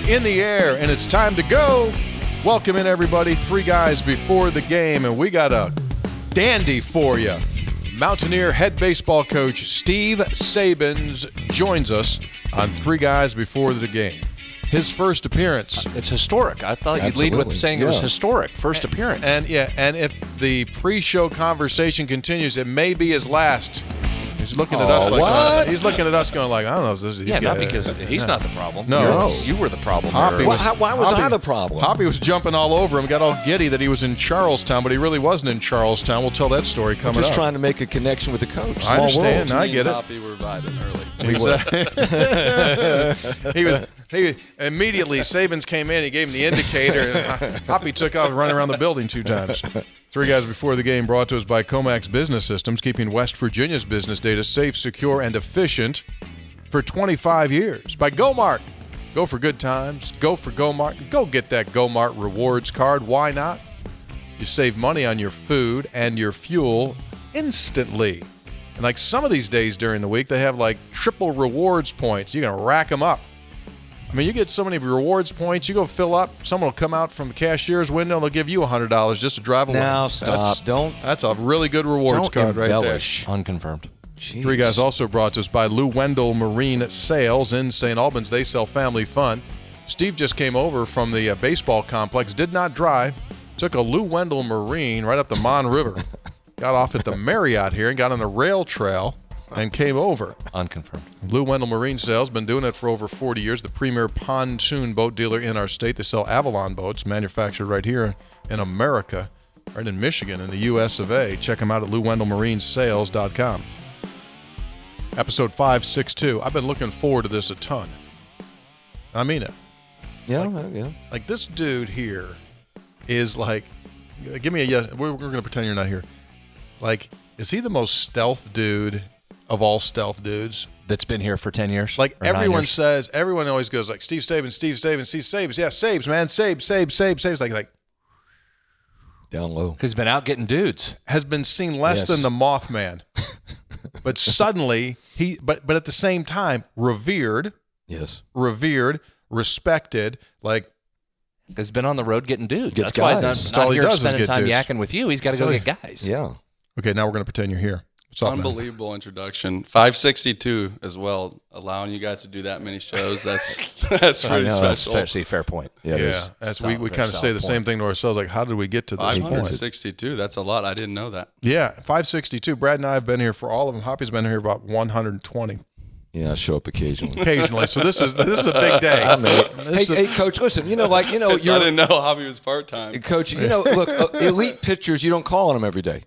in the air, and it's time to go. Welcome in, everybody. 3 guys before the game, and we got a dandy for you. Mountaineer head baseball coach Steve Sabins joins us on 3 guys before the game. His first appearance. It's historic. I thought you'd lead with saying it was historic. First appearance. And if the pre-show conversation continues, it may be his last. He's looking at us like he's looking at us going like, I don't know if this is not because he's not the problem. No, you were the problem. Why was I the problem? Hoppy was jumping all over him, got all giddy that he was in Charlestown, but he really wasn't in Charlestown. We'll tell that story coming up. Just trying to make a connection with the coach. I understand. I get it. Hoppy were vibing early. He immediately Sabins came in. He gave him the indicator. And Hoppy took off, running around the building 2 times. 3 guys before the game, brought to us by Comax Business Systems, keeping West Virginia's business data safe, secure, and efficient for 25 years. By GoMart. Go for good times. Go for GoMart. Go get that GoMart rewards card. Why not? You save money on your food and your fuel instantly. And like some of these days during the week, they have like triple rewards points. You're going to rack them up. I mean, you get so many rewards points, you go fill up, someone will come out from the cashier's window and they'll give you $100 just to drive away. Now stop. That's a really good rewards card right there. Unconfirmed. Jeez. 3 guys also brought to us by Lou Wendell Marine Sales in St. Albans. They sell family fun. Steve just came over from the baseball complex, did not drive, took a Lou Wendell Marine right up the Mon River, got off at the Marriott here and got on the rail trail and came over. Unconfirmed. Lou Wendell Marine Sales, been doing it for over 40 years, the premier pontoon boat dealer in our state. They sell Avalon boats, manufactured right here in America, right in Michigan, in the U.S. of A. Check them out at LouWendellMarineSales.com. Episode 562. I've been looking forward to this a ton. I mean it. Yeah. Like, this dude here is like, give me a yes. We're going to pretend you're not here. Like, is he the most stealth dude of all stealth dudes? That's been here for 10 years? Like everyone says, everyone always goes like, Steve Sabins. Yeah, Sabes, man. Sabes. Like Down low. Because he's been out getting dudes. has been seen less than the Mothman. But suddenly, but at the same time, revered, respected, like. Because he's been on the road getting dudes. Gets That's why guys. I'm not here does is spending get time dudes. yakking with you. He's got to go get guys. Yeah. Okay, now we're going to pretend you're here. What's up, Unbelievable introduction. 562 as well. Allowing you guys to do that many shows, that's pretty special. Fair point. Yeah. We kind of say the same thing to ourselves. Like, how did we get to this point? 562. That's a lot. I didn't know that. Yeah, 562. Brad and I have been here for all of them. Hoppy's been here about 120. Yeah, I show up occasionally. So this is a big day. Hey, Coach, listen. I didn't know Hobby was part-time. Coach, look, elite pitchers, you don't call on them every day.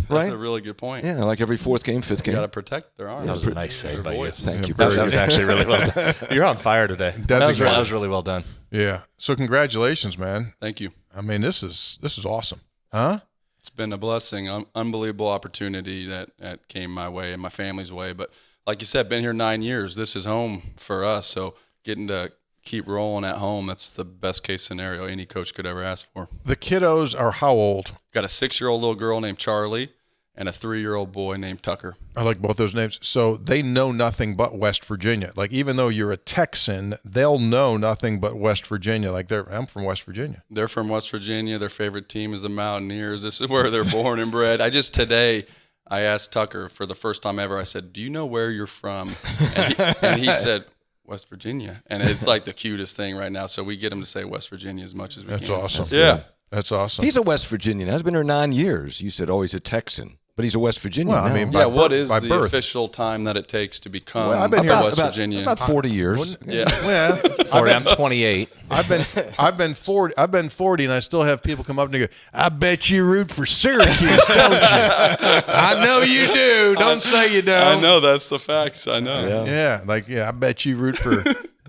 Right? That's a really good point. Yeah, like every 4th game, 5th game. You got to protect their arms. That was a nice save by you. Thank you. That was actually really well done. You're on fire today. That was really well done. Yeah. So congratulations, man. Thank you. I mean, this is awesome. Huh? It's been a blessing, unbelievable opportunity that came my way and my family's way. But like you said, been here 9 years. This is home for us. So getting to keep rolling at home, that's the best case scenario any coach could ever ask for. The kiddos are how old? Got a 6-year-old little girl named Charlie and a 3-year-old boy named Tucker. I like both those names. So they know nothing but West Virginia. Like, even though you're a Texan, they'll know nothing but West Virginia. Like, I'm from West Virginia. They're from West Virginia. Their favorite team is the Mountaineers. This is where they're born and bred. Today I asked Tucker for the first time ever, I said, do you know where you're from? And he said, West Virginia. And it's like the cutest thing right now. So we get him to say West Virginia as much as we can. That's awesome. That's awesome. He's a West Virginian. He's been here 9 years. You said, he's a Texan. But he's a West Virginian now. I mean, what is the official time that it takes to become I've been a West Virginian? About 40 years. Yeah. Well, 40, I'm 28. I've been 40, and I still have people come up and go, I bet you root for Syracuse, don't you? I know you do. Don't say you don't. I know, that's the facts. I know. Yeah. I bet you root for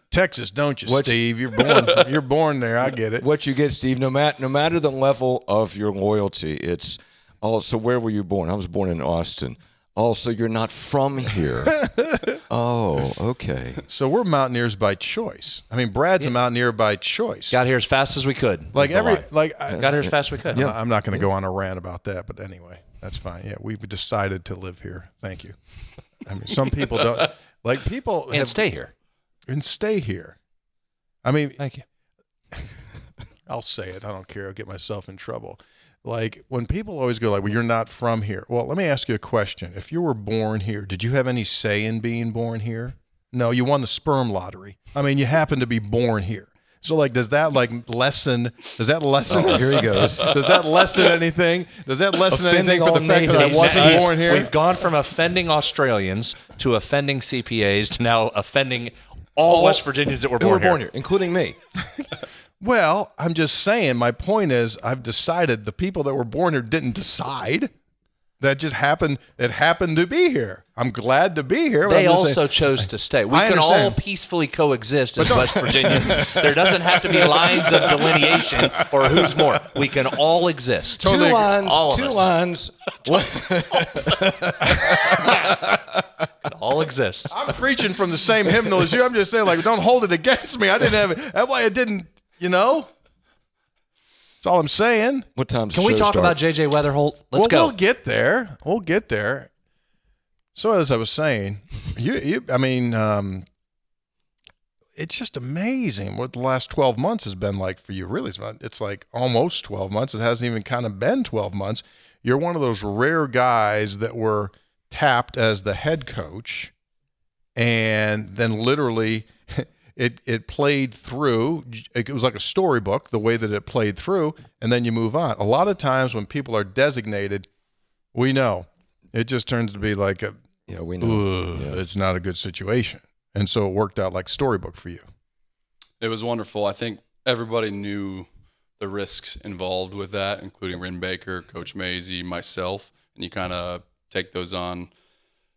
Texas, don't you, Steve? You're born there. I get it. What you get, Steve, no matter the level of your loyalty, it's so where were you born? I was born in Austin. So you're not from here. Oh, okay. So we're Mountaineers by choice. I mean, Brad's a Mountaineer by choice. Got here as fast as we could. Got here as fast as we could. I'm not going to go on a rant about that, but anyway, that's fine. Yeah, we've decided to live here. Thank you. I mean, some people don't like people and stay here. And stay here. I mean, Thank you. I'll say it. I don't care. I'll get myself in trouble. Like when people always go like, well, you're not from here. Well, let me ask you a question. If you were born here, did you have any say in being born here? No, you won the sperm lottery. I mean, you happen to be born here. So like, does that lessen? Oh, here he goes. Does that lessen anything? Does that lessen Offending anything for the all fact that I natives. wasn't born here? We've gone from offending Australians to offending CPAs to now offending all West Virginians that were Who were born born here. here, including me. Well, I'm just saying, my point is I've decided the people that were born here didn't decide. That just happened. It happened to be here. I'm glad to be here. They also chose to stay. We I can all understand. peacefully coexist as West Virginians. There doesn't have to be lines of delineation or who's more. We can all exist. Totally Two agree. lines. All of Two us. lines. All exist. I'm preaching from the same hymnal as you. I'm just saying, like, don't hold it against me. I didn't have it. That's why I didn't, That's all I'm saying. What time's Can the we show talk start? about J.J. Weatherholt? Let's go. We'll get there. We'll get there. So as I was saying, it's just amazing what the last 12 months has been like for you. Really, it's like almost 12 months. It hasn't even kind of been 12 months. You're one of those rare guys that were tapped as the head coach, and then literally it played through. It was like a storybook, the way that it played through, and then you move on. A lot of times when people are designated, we know it just turns to be like we know. it's not a good situation. And so it worked out like storybook for you. It was wonderful. I think everybody knew the risks involved with that, including Ren Baker, Coach Mazey, myself, and you kind of take those on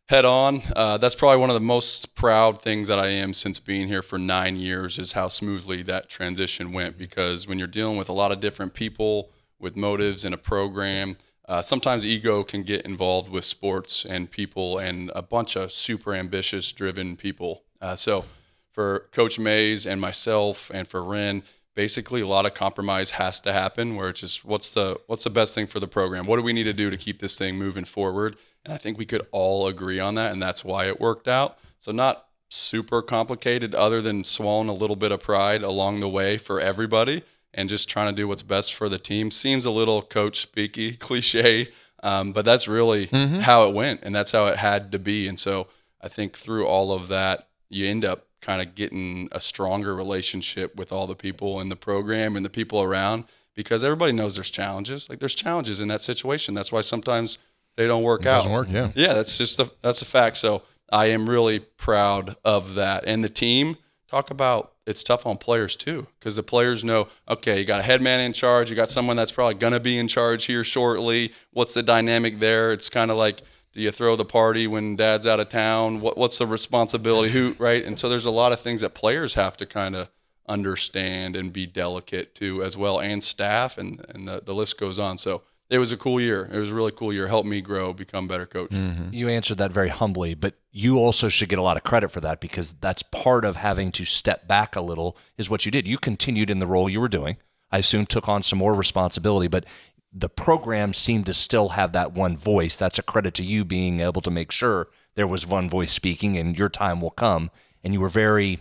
head on. That's probably one of the most proud things that I am since being here for 9 years is how smoothly that transition went, because when you're dealing with a lot of different people with motives in a program, sometimes ego can get involved with sports and people and a bunch of super ambitious, driven people. So for Coach Mays and myself and for Ren, basically a lot of compromise has to happen where it's just what's the best thing for the program? What do we need to do to keep this thing moving forward? And I think we could all agree on that, and that's why it worked out. So not super complicated other than swallowing a little bit of pride along the way for everybody and just trying to do what's best for the team. Seems a little coach speaky, cliche, but that's really how it went, and that's how it had to be. And so I think through all of that, you end up kind of getting a stronger relationship with all the people in the program and the people around, because everybody knows there's challenges. Like there's challenges in that situation. That's why sometimes they don't work out. Doesn't work, yeah. Yeah, that's a fact. So I am really proud of that. And the team, talk about it's tough on players too, because the players know, okay, you got a head man in charge, you got someone that's probably going to be in charge here shortly. What's the dynamic there? It's kind of like, do you throw the party when dad's out of town? What's the responsibility? Who, right? And so there's a lot of things that players have to kind of understand and be delicate to as well, and staff, and the list goes on. So it was a cool year. It was a really cool year. Helped me grow, become a better coach. Mm-hmm. You answered that very humbly, but you also should get a lot of credit for that, because that's part of having to step back a little is what you did. You continued in the role you were doing. I assume took on some more responsibility, but the program seemed to still have that one voice. That's a credit to you being able to make sure there was one voice speaking and your time will come. And you were very,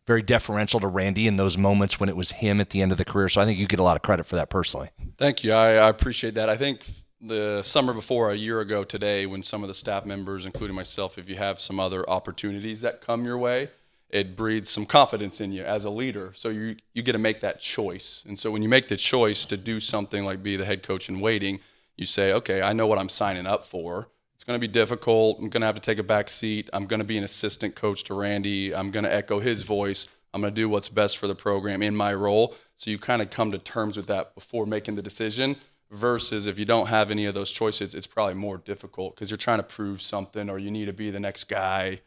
very deferential to Randy in those moments when it was him at the end of the career. So I think you get a lot of credit for that personally. Thank you. I appreciate that. I think the summer before, a year ago today, when some of the staff members, including myself, if you have some other opportunities that come your way, it breeds some confidence in you as a leader. So you get to make that choice. And so when you make the choice to do something like be the head coach in waiting, you say, okay, I know what I'm signing up for. It's going to be difficult. I'm going to have to take a back seat. I'm going to be an assistant coach to Randy. I'm going to echo his voice. I'm going to do what's best for the program in my role. So you kind of come to terms with that before making the decision, versus if you don't have any of those choices, it's probably more difficult because you're trying to prove something or you need to be the next guy.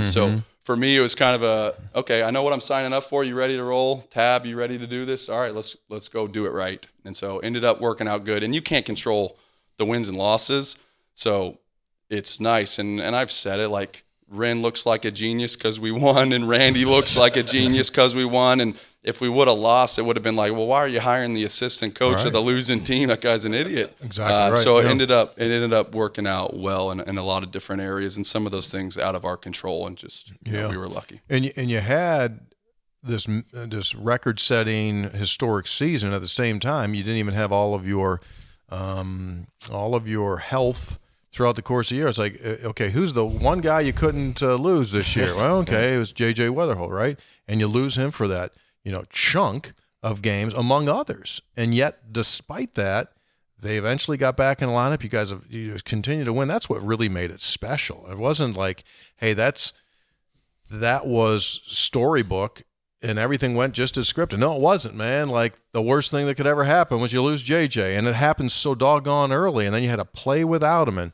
So for me, it was kind of okay, I know what I'm signing up for. You ready to roll? Tab, you ready to do this? All right, let's go do it right. And so ended up working out good. And you can't control the wins and losses. So it's nice. And I've said it, like, Ren looks like a genius because we won, and Randy looks like a genius because we won. And if we would have lost, it would have been like, well, why are you hiring the assistant coach of the losing team? That guy's an idiot. Exactly right. So it ended up working out well in a lot of different areas, and some of those things out of our control, and just we were lucky. And you had this record-setting historic season. At the same time, you didn't even have all of your health throughout the course of the year. It's like, okay, who's the one guy you couldn't lose this year? Well, okay, it was J.J. Weatherholt, right? And you lose him for that, chunk of games, among others. And yet, despite that, they eventually got back in the lineup. You just continue to win. That's what really made it special. It wasn't like, hey, that was storybook and everything went just as scripted. No, it wasn't, man. Like, the worst thing that could ever happen was you lose JJ, and it happened so doggone early, and then you had to play without him. And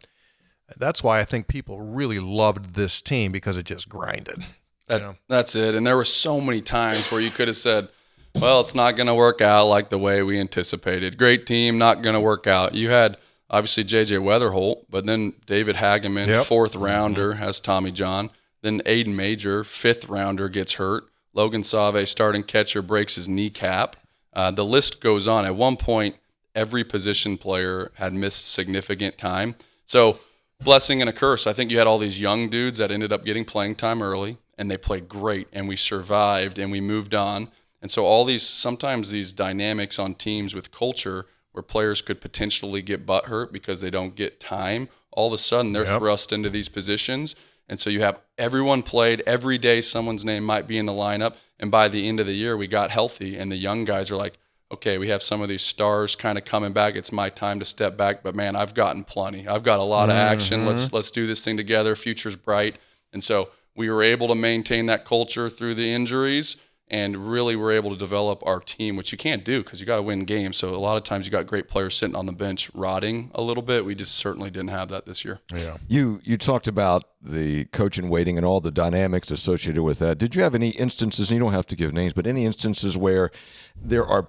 that's why I think people really loved this team, because it just grinded. That's it. And there were so many times where you could have said, well, it's not going to work out like the way we anticipated. Great team, not going to work out. You had, obviously, J.J. Weatherholt, but then David Hageman, fourth rounder, has Tommy John. Then Aiden Major, fifth rounder, gets hurt. Logan Save, starting catcher, breaks his kneecap. The list goes on. At one point, every position player had missed significant time. So, blessing and a curse. I think you had all these young dudes that ended up getting playing time early, and they played great, and we survived, and we moved on. And so sometimes these dynamics on teams with culture where players could potentially get butthurt because they don't get time, all of a sudden they're thrust into these positions. And so you have everyone played every day. Someone's name might be in the lineup. And by the end of the year, we got healthy. And the young guys are like, okay, we have some of these stars kind of coming back. It's my time to step back. But, man, I've gotten plenty. I've got a lot of action. Let's do this thing together. Future's bright. And so we were able to maintain that culture through the injuries, and really were able to develop our team, which you can't do because you got to win games. So a lot of times you got great players sitting on the bench rotting a little bit. We just certainly didn't have that this year. Yeah. You talked about the coach in waiting and all the dynamics associated with that. Did you have any instances, and you don't have to give names, but any instances where there are a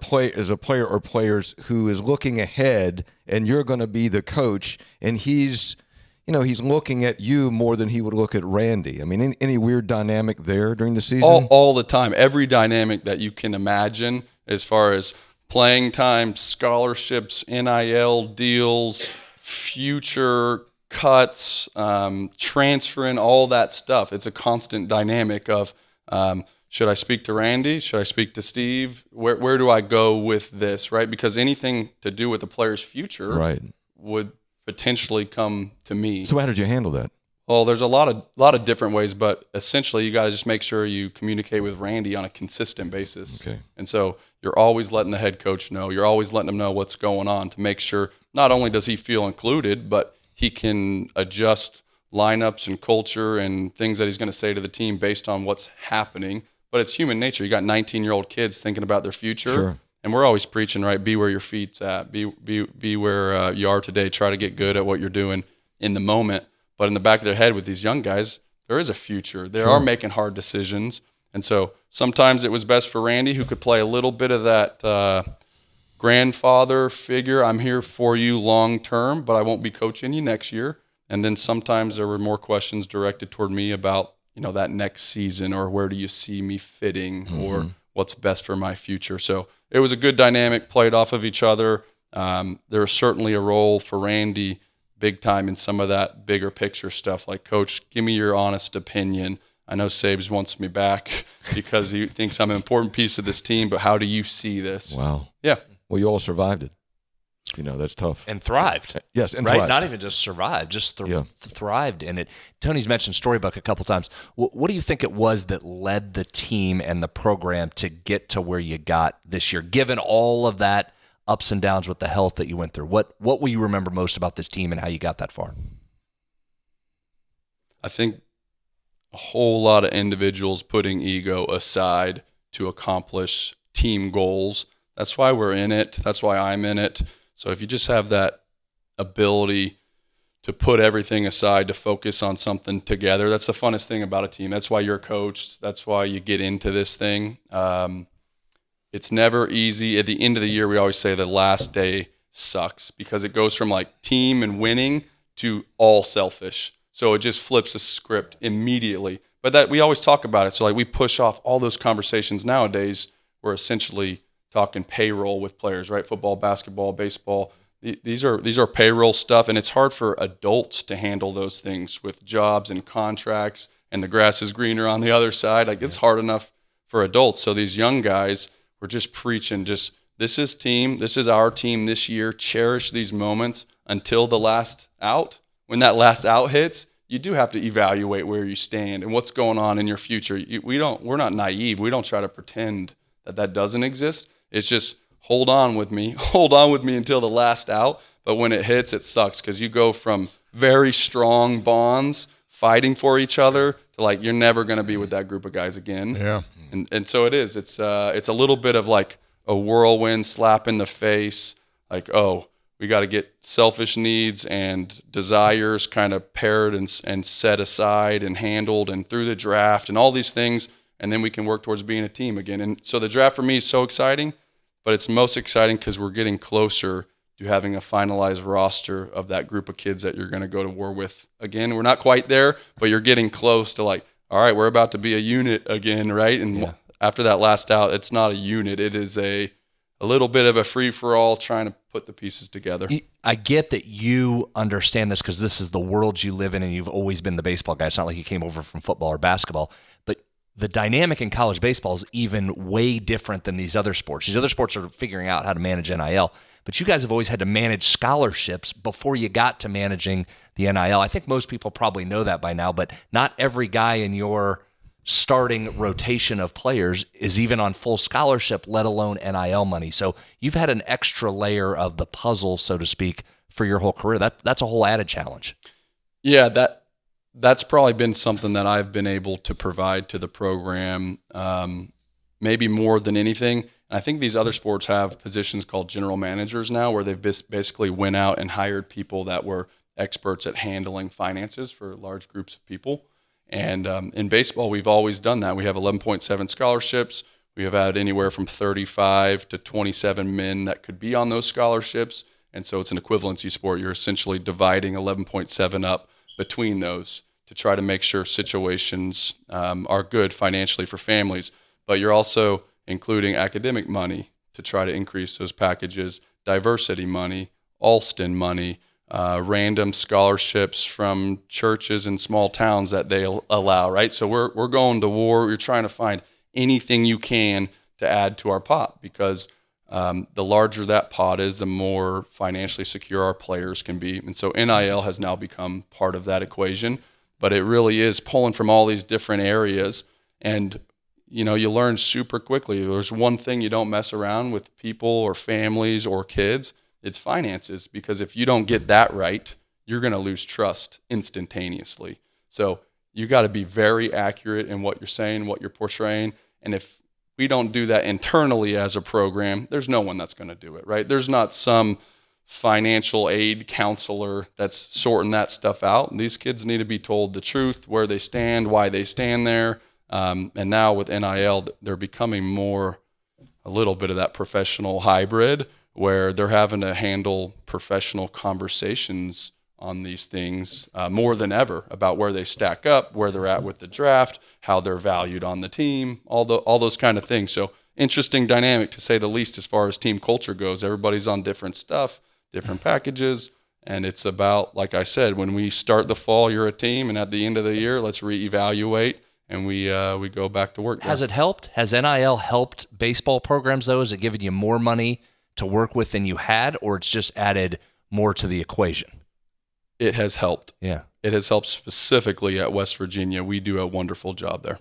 player or players who is looking ahead and you're going to be the coach, and he's looking at you more than he would look at Randy? I mean, any weird dynamic there during the season? All the time. Every dynamic that you can imagine, as far as playing time, scholarships, NIL deals, future cuts, transferring, all that stuff. It's a constant dynamic of, should I speak to Randy? Should I speak to Steve? Where do I go with this, right? Because anything to do with the player's future would potentially come to me. So how did you handle that? Well, there's a lot of different ways, but essentially you got to just make sure you communicate with Randy on a consistent basis. Okay. And so you're always letting the head coach know. You're always letting him know what's going on to make sure not only does he feel included, but he can adjust lineups and culture and things that he's going to say to the team based on what's happening. But it's human nature. You got 19-year-old kids thinking about their future. Sure. And we're always preaching, right? Be where your feet's at. Be where you are today. Try to get good at what you're doing in the moment. But in the back of their head with these young guys, there is a future. They are making hard decisions. And so sometimes it was best for Randy, who could play a little bit of that grandfather figure. I'm here for you long term, but I won't be coaching you next year. And then sometimes there were more questions directed toward me about, that next season, or where do you see me fitting, or what's best for my future. So it was a good dynamic, played off of each other. There was certainly a role for Randy big time in some of that bigger picture stuff, like, Coach, give me your honest opinion. I know Sabes wants me back because he thinks I'm an important piece of this team, but how do you see this? Wow. Yeah. Well, you all survived it. That's tough. And thrived. Yes, and right? thrived. Not even just survived, just thrived in it. Tony's mentioned Storybook a couple times. What do you think it was that led the team and the program to get to where you got this year, given all of that ups and downs with the health that you went through? What will you remember most about this team and how you got that far? I think a whole lot of individuals putting ego aside to accomplish team goals. That's why we're in it. That's why I'm in it. So if you just have that ability to put everything aside to focus on something together, that's the funnest thing about a team. That's why you're coached. That's why you get into this thing. It's never easy. At the end of the year, we always say the last day sucks because it goes from like team and winning to all selfish. So it just flips the script immediately. But that we always talk about it. So like we push off all those conversations nowadays. We're essentially talking payroll with players, right? Football, basketball, baseball. These are payroll stuff, and it's hard for adults to handle those things with jobs and contracts, and the grass is greener on the other side. Like, it's hard enough for adults. So these young guys were just preaching, just this is our team this year. Cherish these moments until the last out. When that last out hits, you do have to evaluate where you stand and what's going on in your future. We're not naive. We don't try to pretend that doesn't exist. It's just hold on with me until the last out. But when it hits, it sucks because you go from very strong bonds fighting for each other to like you're never going to be with that group of guys again. Yeah. And so it is. It's a little bit of like a whirlwind slap in the face. Like, oh, we got to get selfish needs and desires kind of paired and set aside and handled and through the draft and all these things, and then we can work towards being a team again. And so the draft for me is so exciting, but it's most exciting because we're getting closer to having a finalized roster of that group of kids that you're going to go to war with again. We're not quite there, but you're getting close to like, all right, we're about to be a unit again, right? And after that last out, it's not a unit. It is a little bit of a free-for-all trying to put the pieces together. I get that you understand this because this is the world you live in and you've always been the baseball guy. It's not like you came over from football or basketball. But the dynamic in college baseball is even way different than these other sports. These other sports are figuring out how to manage NIL. But you guys have always had to manage scholarships before you got to managing the NIL. I think most people probably know that by now, but not every guy in your starting rotation of players is even on full scholarship, let alone NIL money. So you've had an extra layer of the puzzle, so to speak, for your whole career. That's a whole added challenge. Yeah, that's probably been something that I've been able to provide to the program, maybe more than anything. And I think these other sports have positions called general managers now, where they've basically went out and hired people that were experts at handling finances for large groups of people. And in baseball, we've always done that. We have 11.7 scholarships. We have had anywhere from 35 to 27 men that could be on those scholarships. And so it's an equivalency sport. You're essentially dividing 11.7 up between those to try to make sure situations are good financially for families. But you're also including academic money to try to increase those packages, diversity money, Alston money, random scholarships from churches in small towns that they allow, right? So we're going to war. We're trying to find anything you can to add to our pot because the larger that pot is, the more financially secure our players can be. And so NIL has now become part of that equation, but it really is pulling from all these different areas. And, you know, you learn super quickly. There's one thing you don't mess around with people or families or kids. It's finances, because if you don't get that right, you're going to lose trust instantaneously. So you got to be very accurate in what you're saying, what you're portraying. And if we don't do that internally as a program, there's no one that's going to do it, right? There's not some financial aid counselor that's sorting that stuff out. And these kids need to be told the truth, where they stand, why they stand there. And now with NIL, they're becoming more a little bit of that professional hybrid, where they're having to handle professional conversations on these things more than ever about where they stack up, where they're at with the draft, how they're valued on the team, all those kind of things. So interesting dynamic, to say the least, as far as team culture goes. Everybody's on different stuff, different packages, and it's about, like I said, when we start the fall, you're a team, and at the end of the year, let's reevaluate, and we go back to work. Has it helped? Has NIL helped baseball programs, though? Has it given you more money to work with than you had, or it's just added more to the equation? It has helped. Yeah. It has helped specifically at West Virginia. We do a wonderful job there.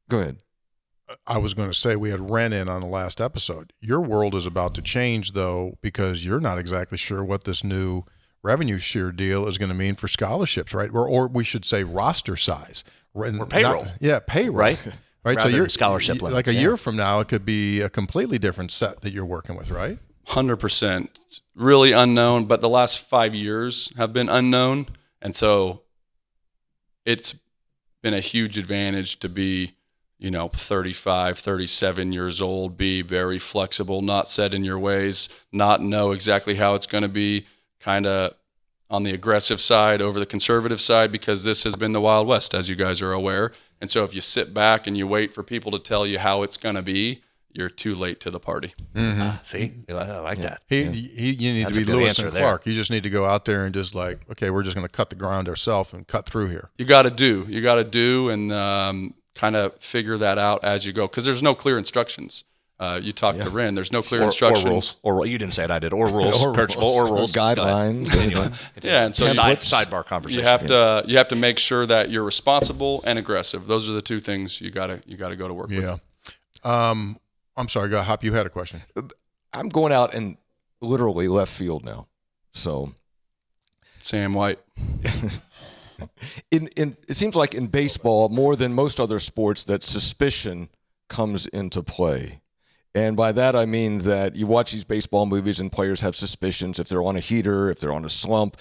Go ahead. I was going to say, we had Ren in on the last episode. Your world is about to change, though, because you're not exactly sure what this new revenue share deal is going to mean for scholarships, right? Or we should say roster size. Or payroll. Payroll. Right? Right. Rather So you're than scholarship limits. like a year from now, it could be a completely different set that you're working with, right? 100%. Really unknown, but the last 5 years have been unknown. And so it's been a huge advantage to be, 35, 37 years old, be very flexible, not set in your ways, not know exactly how it's going to be, kind of on the aggressive side over the conservative side, because this has been the Wild West, as you guys are aware. And so if you sit back and you wait for people to tell you how it's going to be, you're too late to the party. See, I like that. You need That's to a be good Lewis answer and there. Clark. You just need to go out there and just like, okay, we're just going to cut the ground ourselves and cut through here. You got to do, and kind of figure that out as you go, because there's no clear instructions. You talk to Ren. There's no clear instructions. Or rules. Or you didn't say it. I did. Or rules. Or Principle. rules. Or rules. Guidelines. Continue. Yeah, and so sidebar conversation. you have to make sure that you're responsible and aggressive. Those are the two things you gotta go to work with. Yeah. I'm sorry, Hop, you had a question. I'm going out in literally left field now. So Sam White. it seems like in baseball, more than most other sports, that suspicion comes into play. And by that, I mean that you watch these baseball movies and players have suspicions if they're on a heater, if they're on a slump.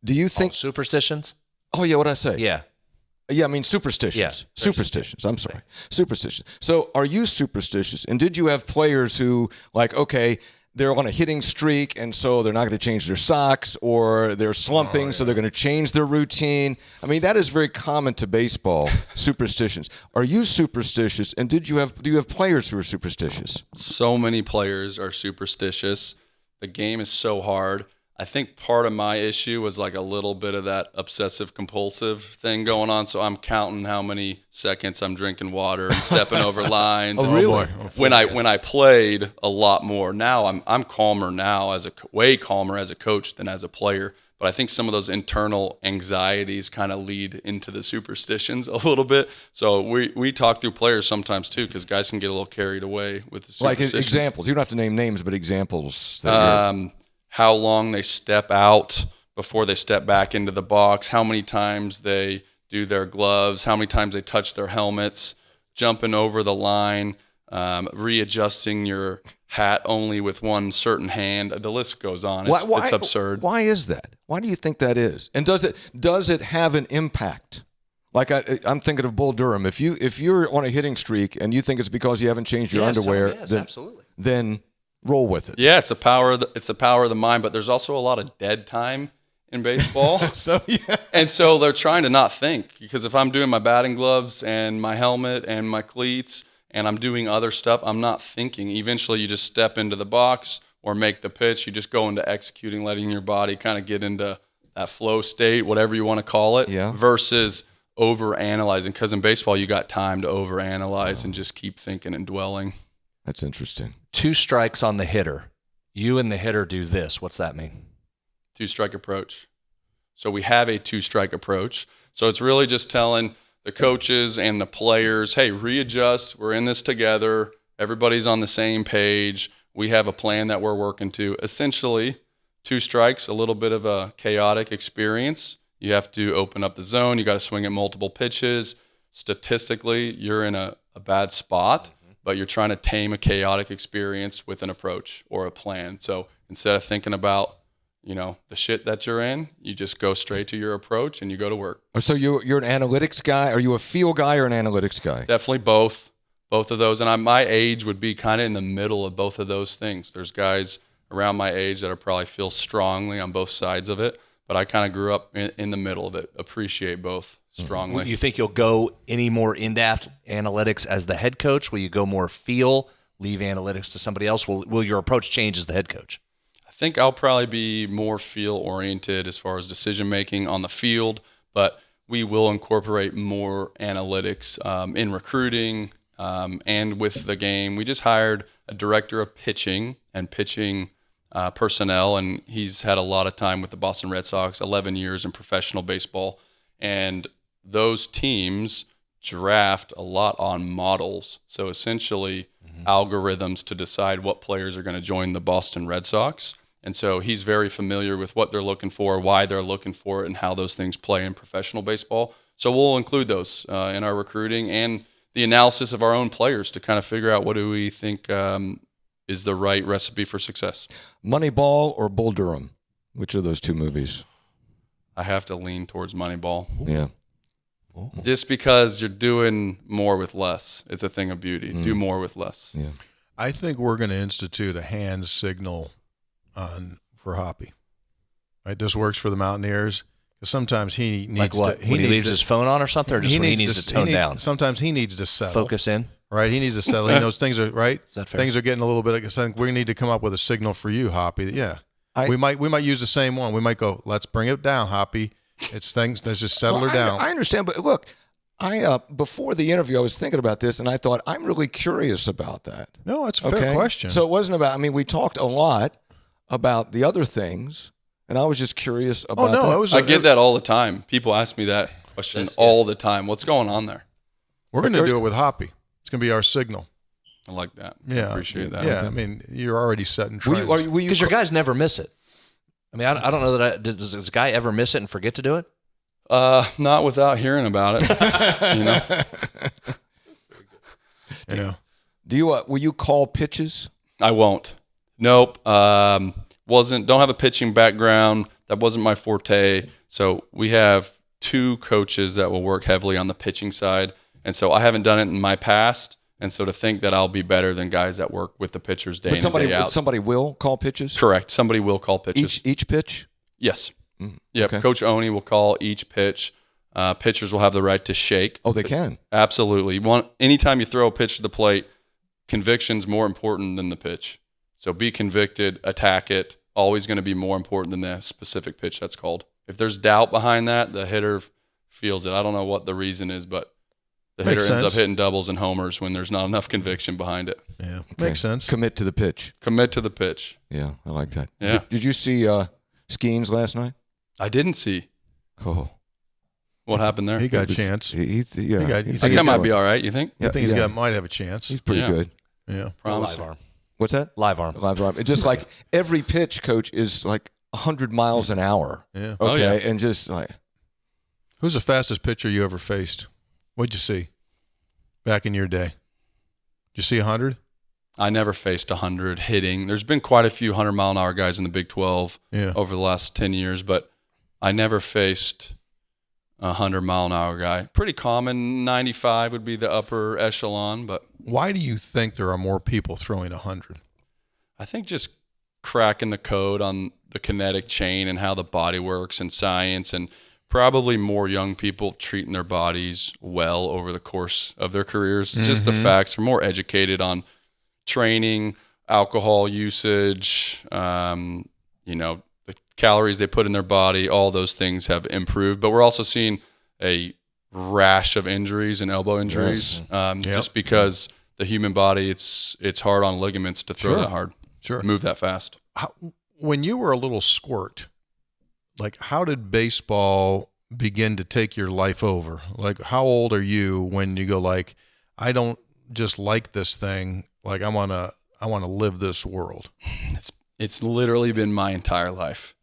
Do you think superstitions? Oh, yeah, what'd I say? Yeah. Yeah, I mean superstitions. Yeah. Superstitions. I'm sorry. Superstitions. So are you superstitious? And did you have players who, like, okay, they're on a hitting streak, and so they're not going to change their socks, or they're slumping, so they're going to change their routine? I mean, that is very common to baseball, superstitions. Are you superstitious, and do you have players who are superstitious? So many players are superstitious. The game is so hard. I think part of my issue was like a little bit of that obsessive compulsive thing going on. So I'm counting how many seconds I'm drinking water and stepping over lines. Oh, really? When I played a lot more. Now I'm calmer now, way calmer as a coach than as a player. But I think some of those internal anxieties kind of lead into the superstitions a little bit. So we talk through players sometimes too, because guys can get a little carried away with the superstitions. Like examples. You don't have to name names, but examples. How long they step out before they step back into the box, how many times they do their gloves, how many times they touch their helmets, jumping over the line, readjusting your hat only with one certain hand. The list goes on. It's absurd. Why is that? Why do you think that is? And does it have an impact? Like I'm thinking of Bull Durham. If you're on a hitting streak and you think it's because you haven't changed your underwear, then roll with it. Yeah, it's the power of the mind, but there's also a lot of dead time in baseball. And so they're trying to not think, because if I'm doing my batting gloves and my helmet and my cleats and I'm doing other stuff, I'm not thinking. Eventually you just step into the box or make the pitch. You just go into executing, letting your body kind of get into that flow state, whatever you want to call it, versus over-analyzing. Because in baseball, you got time to over-analyze and just keep thinking and dwelling. That's interesting. 2 strikes on the hitter. You and the hitter do this. What's that mean? 2-strike approach. So we have a 2-strike approach. So it's really just telling the coaches and the players, hey, readjust. We're in this together. Everybody's on the same page. We have a plan that we're working to. Essentially, 2 strikes, a little bit of a chaotic experience. You have to open up the zone. You got to swing at multiple pitches. Statistically, you're in a bad spot, but you're trying to tame a chaotic experience with an approach or a plan. So instead of thinking about, the shit that you're in, you just go straight to your approach and you go to work. So you're an analytics guy? Are you a feel guy or an analytics guy? Definitely both of those. And my age would be kind of in the middle of both of those things. There's guys around my age that are probably feel strongly on both sides of it, but I kind of grew up in the middle of it. Appreciate both strongly. You think you'll go any more in-depth analytics as the head coach? Will you go more feel, leave analytics to somebody else? Will your approach change as the head coach? I think I'll probably be more field-oriented as far as decision-making on the field, but we will incorporate more analytics in recruiting and with the game. We just hired a director of pitching and pitching personnel, and he's had a lot of time with the Boston Red Sox, 11 years in professional baseball, and those teams draft a lot on models. So essentially algorithms to decide what players are going to join the Boston Red Sox. And so he's very familiar with what they're looking for, why they're looking for it, and how those things play in professional baseball. So we'll include those in our recruiting and the analysis of our own players to kind of figure out what do we think is the right recipe for success. Moneyball or Bull Durham? Which of those 2 movies? I have to lean towards Moneyball. Yeah. Just because you're doing more with less. It's a thing of beauty. Do more with less. Yeah. I think we're going to institute a hand signal for Hoppy. Right? This works for the Mountaineers. Because sometimes he needs when he leaves his phone on or something, or just when he needs to tone down? Sometimes he needs to settle. Focus in? right? He needs to settle. He knows things are right. Is that fair? Things are getting a little bit. I think we need to come up with a signal for you, Hoppy. Yeah, we might use the same one. We might go, let's bring it down, Hoppy. It's things. Let's just settle her down. I understand, but look, before the interview, I was thinking about this, and I thought I'm really curious about that. No, it's a fair question. So it wasn't about. I mean, we talked a lot about the other things, and I was just curious about. Oh no, I get that all the time. People ask me that question all the time. What's going on there? We're going to do it with Hoppy. It's going to be our signal. I like that. Yeah, I appreciate that. Yeah, I mean, you're already setting trends. Because your guys never miss it. I mean, I don't know that. Does a guy ever miss it and forget to do it? Not without hearing about it. Will you call pitches? I won't. Nope. Don't have a pitching background. That wasn't my forte. So we have 2 coaches that will work heavily on the pitching side. And so I haven't done it in my past. And so to think that I'll be better than guys that work with the pitchers day in and day out. Somebody will call pitches? Correct. Somebody will call pitches. Each pitch? Yes. Yep. Okay. Coach Oney will call each pitch. Pitchers will have the right to shake. Oh, they can? Absolutely. Anytime you throw a pitch to the plate, conviction's more important than the pitch. So be convicted, attack it. Always going to be more important than the specific pitch that's called. If there's doubt behind that, the hitter feels it. I don't know what the reason is, but the hitter ends up hitting doubles and homers when there's not enough conviction behind it. Yeah, makes sense. Commit to the pitch. Commit to the pitch. Yeah, I like that. Yeah. Did you see Skeens last night? I didn't see. Oh. What happened there? He got a chance. I think I might be all right, you think? I think might have a chance. He's pretty good. Yeah. Live arm. What's that? Live arm. Live arm. It's just like every pitch, coach, is like 100 miles an hour. Yeah. Okay. And just like. Who's the fastest pitcher you ever faced? What'd you see back in your day? Did you see 100? I never faced 100 hitting. There's been quite a few 100-mile-an-hour guys in the Big 12 over the last 10 years, but I never faced a 100-mile-an-hour guy. Pretty common, 95 would be the upper echelon. But why do you think there are more people throwing 100? I think just cracking the code on the kinetic chain and how the body works and science, and probably more young people treating their bodies well over the course of their careers. Just the facts. They're more educated on training, alcohol usage, the calories they put in their body, all those things have improved. But we're also seeing a rash of injuries and elbow injuries, just because the human body, it's hard on ligaments to throw that hard, move that fast. When you were a little squirt, like how did baseball begin to take your life over? Like how old are you when you go like, I don't just like this thing, like I want to live this world? It's literally been my entire life.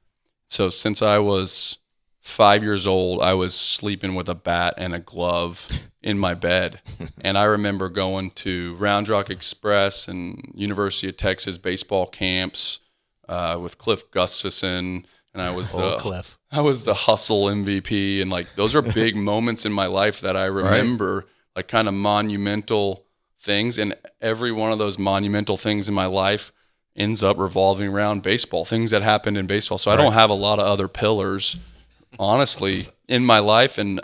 So since I was 5 years old, I was sleeping with a bat and a glove in my bed. And I remember going to Round Rock Express and University of Texas baseball camps with Cliff Gustafson, and I was the hustle MVP, and like those are big moments in my life that I remember, like kind of monumental things, and every one of those monumental things in my life ends up revolving around baseball, things that happened in baseball. So I don't have a lot of other pillars, honestly, in my life. And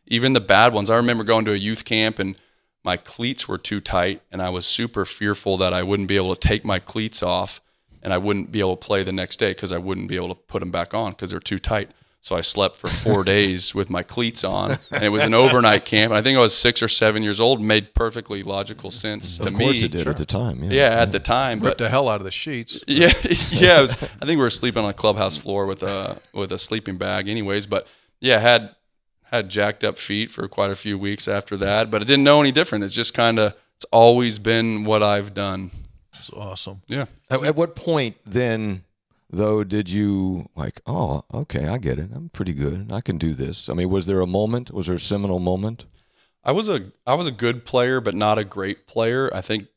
even the bad ones, I remember going to a youth camp and my cleats were too tight, and I was super fearful that I wouldn't be able to take my cleats off and I wouldn't be able to play the next day because I wouldn't be able to put them back on because they're too tight. So I slept for 4 days with my cleats on, and it was an overnight camp. I think I was 6 or 7 years old. Made perfectly logical sense to me. Of course it did at the time. At the time. Ripped the hell out of the sheets. Yeah. It was, I think we were sleeping on a clubhouse floor with a sleeping bag anyways. But, yeah, had jacked up feet for quite a few weeks after that. But I didn't know any different. It's just kind of – it's always been what I've done. That's awesome. Yeah. At what point then – though, did you like, oh, okay, I get it. I'm pretty good. I can do this. I mean, was there a moment? Was there a seminal moment? I was a good player, but not a great player. I think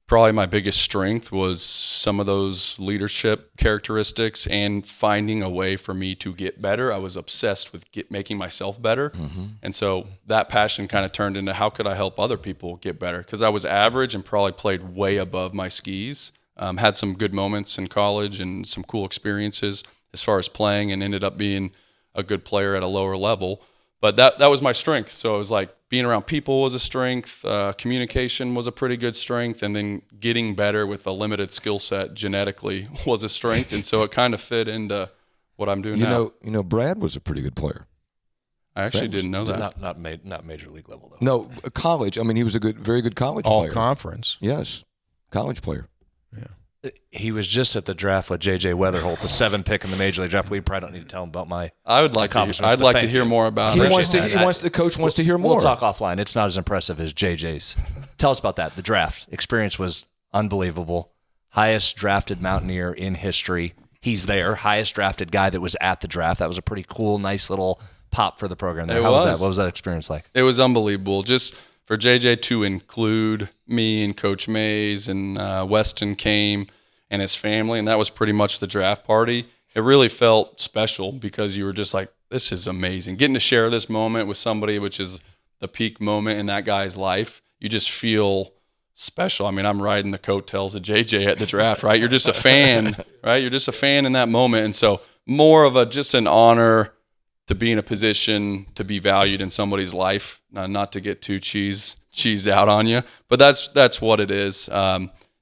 probably my biggest strength was some of those leadership characteristics and finding a way for me to get better. I was obsessed with making myself better. And so that passion kind of turned into how could I help other people get better? Because I was average and probably played way above my skis. Had some good moments in college and some cool experiences as far as playing, and ended up being a good player at a lower level. But that was my strength. So it was like being around people was a strength. Communication was a pretty good strength. And then getting better with a limited skill set genetically was a strength. And so it kind of fit into what I'm doing now. You know, Brad was a pretty good player. I actually didn't know that. Not major league level, though. No, college. I mean, he was a very good college All player. conference. Yes, college player. He was just at the draft with J.J. Weatherholt, the 7th pick in the Major League Draft. We probably don't need to tell him about my I would like accomplishments. I'd like to hear more about it. The coach wants to hear more. We'll talk offline. It's not as impressive as JJ's. Tell us about that. The draft experience was unbelievable. Highest drafted Mountaineer in history. He's there. Highest drafted guy that was at the draft. That was a pretty cool, nice little pop for the program there. How was that? What was that experience like? It was unbelievable. Just for JJ to include me and Coach Mays and Weston came and his family, and that was pretty much the draft party. It really felt special because you were just like, this is amazing. Getting to share this moment with somebody, which is the peak moment in that guy's life, you just feel special. I mean, I'm riding the coattails of JJ at the draft, right? You're just a fan, right? You're just a fan in that moment. And so more of just an honor to be in a position to be valued in somebody's life, not to get too cheese out on you, but that's what it is.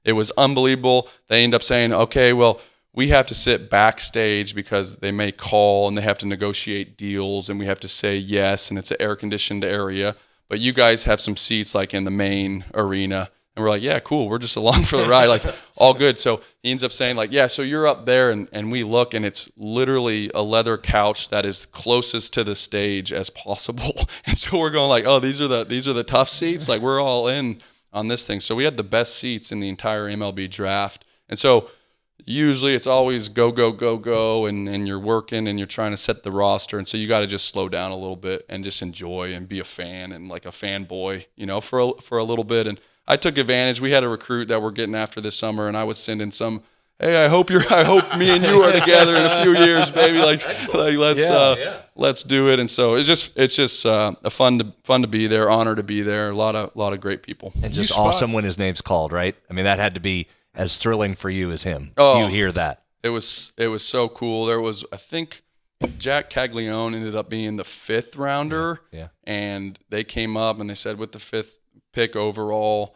It was unbelievable. They end up saying, okay, well, we have to sit backstage because they may call and they have to negotiate deals and we have to say yes, and it's an air-conditioned area, but you guys have some seats like in the main arena. And we're like, yeah, cool. We're just along for the ride, like all good. So he ends up saying like, yeah, so you're up there, and we look, and it's literally a leather couch that is closest to the stage as possible. And so we're going like, oh, these are the tough seats. Like we're all in on this thing. So we had the best seats in the entire MLB draft. And so usually it's always go, and you're working and you're trying to set the roster. And so you got to just slow down a little bit and just enjoy and be a fan and like a fanboy, for a little bit. And I took advantage. We had a recruit that we're getting after this summer, and I was sending some, hey, I hope me and you are together in a few years, baby. Let's do it. And so it's just a fun to be there, honor to be there. A lot of great people, and just awesome when his name's called, right? I mean, that had to be as thrilling for you as him. Oh, you hear that? It was so cool. There was, I think, Jack Caglione ended up being the 5th rounder, and they came up and they said with the 5th pick overall,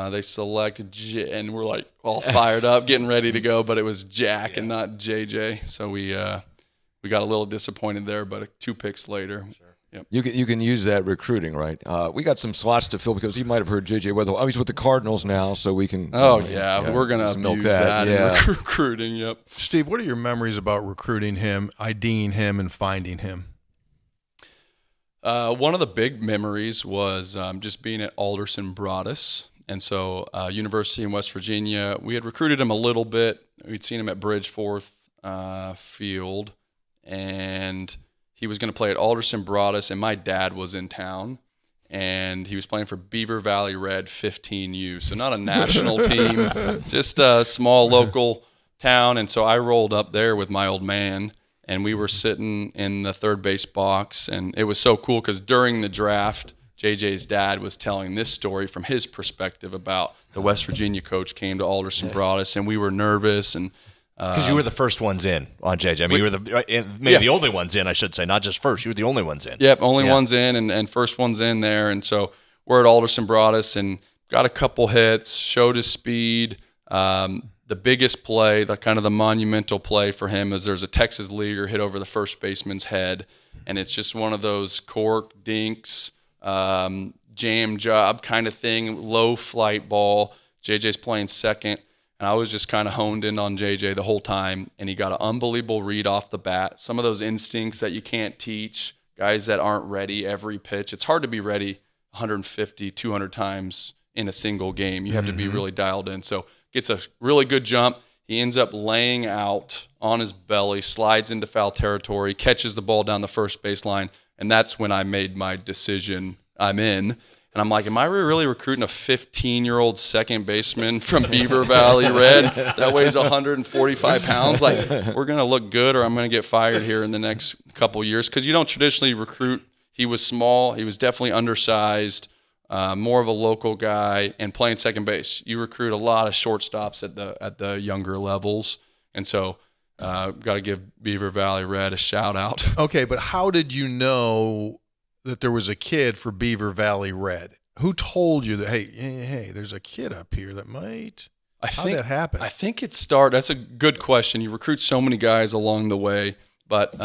they selected and we're like all fired up, getting ready to go, but it was Jack and not JJ. So we got a little disappointed there, but 2 picks later. Sure. Yep. You can use that recruiting, right? We got some slots to fill because you might have heard JJ Weatherholt. He's with the Cardinals now, so we can. We're gonna abuse that in recruiting. Yep. Steve, what are your memories about recruiting him, IDing him, and finding him? One of the big memories was just being at Alderson Broadus. And so University in West Virginia, we had recruited him a little bit. We'd seen him at Bridgeforth Field, and he was going to play at Alderson Broadus, and my dad was in town, and he was playing for Beaver Valley Red 15U. So not a national team, just a small local town. And so I rolled up there with my old man, and we were sitting in the third base box, and it was so cool because during the draft, JJ's dad was telling this story from his perspective about the West Virginia coach came to Alderson Broadus, and we were nervous. And because you were the first ones in on JJ. I mean, you were the only ones in, I should say, not just first. You were the only ones in. Yep, only ones in and first ones in there. And so we're at Alderson Broadus and got a couple hits, showed his speed. The biggest play, the monumental play for him is there's a Texas leaguer hit over the first baseman's head, and it's just one of those cork dinks, jam job kind of thing, low flight ball. JJ's playing second, and I was just kind of honed in on JJ the whole time, and he got an unbelievable read off the bat. Some of those instincts that you can't teach, guys that aren't ready every pitch. It's hard to be ready 150, 200 times in a single game. You have to be really dialed in. So gets a really good jump. He ends up laying out on his belly, slides into foul territory, catches the ball down the first baseline, and that's when I made my decision. I'm in. And I'm like, am I really recruiting a 15-year-old second baseman from Beaver Valley Red that weighs 145 pounds? Like, we're going to look good or I'm going to get fired here in the next couple years? Because you don't traditionally recruit. He was small. He was definitely undersized. More of a local guy and playing second base. You recruit a lot of shortstops at the younger levels, and so got to give Beaver Valley Red a shout out. Okay, but how did you know that there was a kid for Beaver Valley Red? Who told you that, hey, there's a kid up here that might? How did that happen? I think it started. That's a good question. You recruit so many guys along the way, but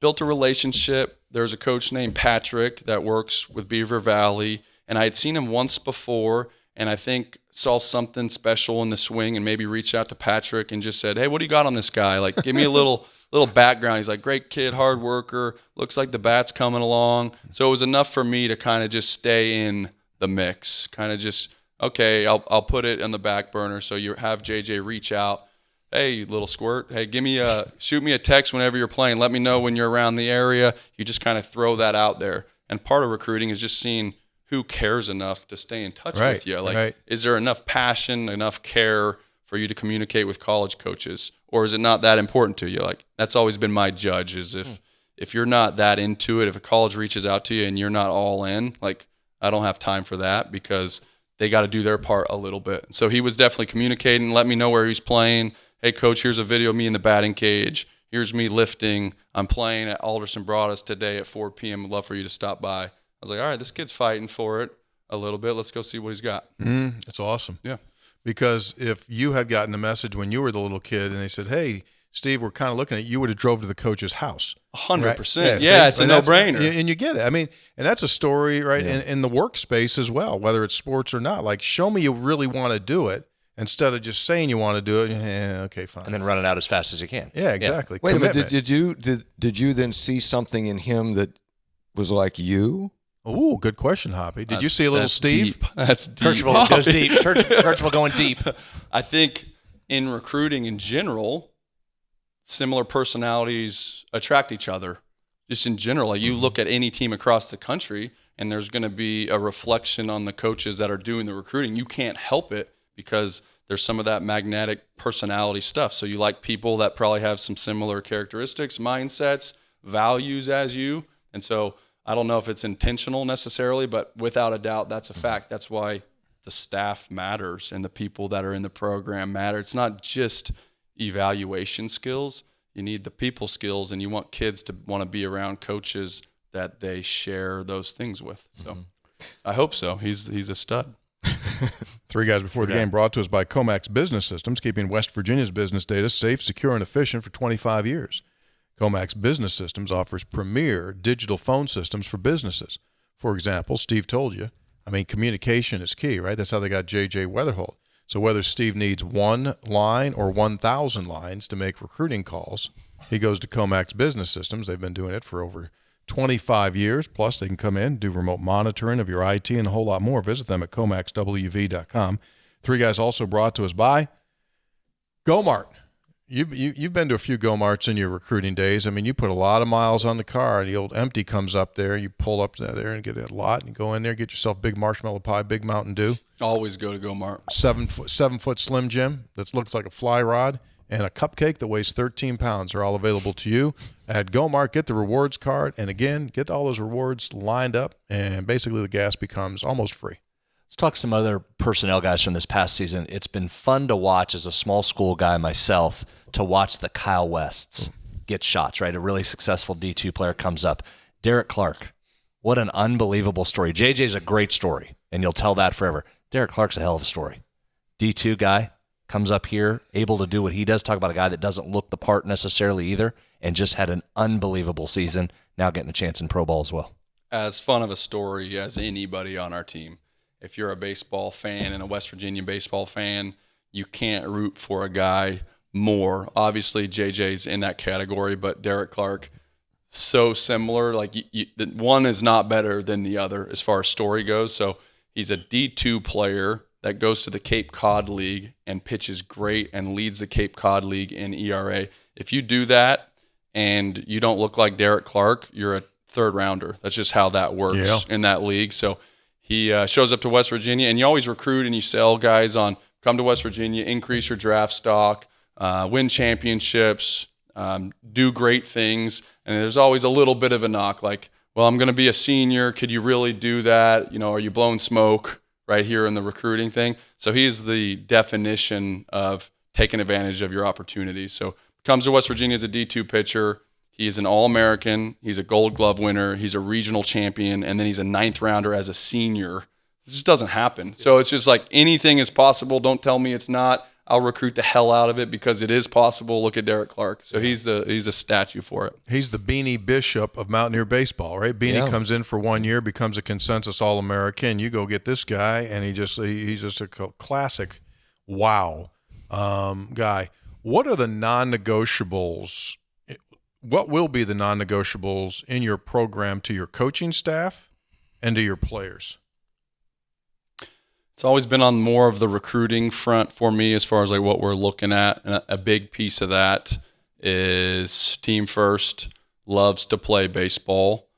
built a relationship. There's a coach named Patrick that works with Beaver Valley, and I had seen him once before, and I think saw something special in the swing and maybe reached out to Patrick and just said, hey, what do you got on this guy? Like, give me a little background. He's like, great kid, hard worker, looks like the bat's coming along. So it was enough for me to kind of just stay in the mix, kind of just, okay, I'll put it on the back burner. So you have JJ reach out. Hey, little squirt. Hey, shoot me a text whenever you're playing. Let me know when you're around the area. You just kind of throw that out there. And part of recruiting is just seeing who cares enough to stay in touch with you. Like, is there enough passion, enough care for you to communicate with college coaches? Or is it not that important to you? Like, that's always been my judge, is if you're not that into it, if a college reaches out to you and you're not all in, like, I don't have time for that, because they got to do their part a little bit. So he was definitely communicating, let me know where he's playing. Hey, coach, here's a video of me in the batting cage. Here's me lifting. I'm playing at Alderson Broadus today at 4 p.m. I'd love for you to stop by. I was like, all right, this kid's fighting for it a little bit. Let's go see what he's got. It's awesome. Yeah. Because if you had gotten a message when you were the little kid and they said, hey, Steve, we're kind of looking at you, would have drove to the coach's house. 100%. Right? Yeah, it's a no-brainer. And you get it. I mean, and that's a story, right, in the workspace as well, whether it's sports or not. Like, show me you really want to do it instead of just saying you want to do it. Okay, fine. And then run it out as fast as you can. Yeah, exactly. Wait a minute. Did you then see something in him that was like you? Oh, good question, Hoppy. Did you see a little Steve? Deep. That's deep. Churchville goes deep. Churchville going deep. I think in recruiting in general, similar personalities attract each other. Just in general, like, you look at any team across the country, and there's going to be a reflection on the coaches that are doing the recruiting. You can't help it, because there's some of that magnetic personality stuff. So you like people that probably have some similar characteristics, mindsets, values as you. And so I don't know if it's intentional necessarily, but without a doubt, that's a fact. That's why the staff matters and the people that are in the program matter. It's not just evaluation skills. You need the people skills, and you want kids to want to be around coaches that they share those things with. So I hope so. He's a stud. Three guys before the game, brought to us by Comax Business Systems, keeping West Virginia's business data safe, secure, and efficient for 25 years. Comax Business Systems offers premier digital phone systems for businesses. For example, Steve told you, communication is key, right? That's how they got J.J. Weatherholt. So whether Steve needs one line or 1,000 lines to make recruiting calls, he goes to Comax Business Systems. They've been doing it for over 25 years. Plus, they can come in, do remote monitoring of your IT, and a whole lot more. Visit them at comaxwv.com. Three guys also brought to us by GoMart. You've been to a few GoMarts in your recruiting days. You put a lot of miles on the car, and the old empty comes up there. You pull up there and get a lot, and you go in there, get yourself big marshmallow pie, big Mountain Dew. Always go to GoMart. 7-foot Slim Jim that looks like a fly rod, and a cupcake that weighs 13 pounds are all available to you at GoMart. Get the rewards card, and again, get all those rewards lined up, and basically the gas becomes almost free. Let's talk some other personnel guys from this past season. It's been fun to watch as a small school guy myself, to watch the Kyle Wests get shots, right? A really successful D2 player comes up. Derek Clark, what an unbelievable story. JJ's a great story, and you'll tell that forever. Derek Clark's a hell of a story. D2 guy comes up here, able to do what he does. Talk about a guy that doesn't look the part necessarily either, and just had an unbelievable season, now getting a chance in pro ball as well. As fun of a story as anybody on our team. If you're a baseball fan and a West Virginia baseball fan, you can't root for a guy more. Obviously, JJ's in that category, but Derek Clark, so similar. Like, the one is not better than the other as far as story goes. So he's a D2 player that goes to the Cape Cod League and pitches great and leads the Cape Cod League in ERA. If you do that and you don't look like Derek Clark, you're a third rounder. That's just how that works in that league. So he shows up to West Virginia, and you always recruit and you sell guys on come to West Virginia, increase your draft stock, win championships, do great things. And there's always a little bit of a knock, like, well, I'm going to be a senior. Could you really do that? Are you blowing smoke right here in the recruiting thing? So he's the definition of taking advantage of your opportunities. So comes to West Virginia as a D2 pitcher. He is an All-American. He's a Gold Glove winner. He's a regional champion, and then he's a 9th rounder as a senior. It just doesn't happen. So it's just like anything is possible. Don't tell me it's not. I'll recruit the hell out of it because it is possible. Look at Derek Clark. So he's a statue for it. He's the Beanie Bishop of Mountaineer baseball, right? Beanie comes in for 1 year, becomes a consensus All-American. You go get this guy, and he's just a classic wow guy. What are the non-negotiables? What will be the non-negotiables in your program to your coaching staff and to your players? It's always been on more of the recruiting front for me as far as like what we're looking at. And a big piece of that is team first, loves to play baseball.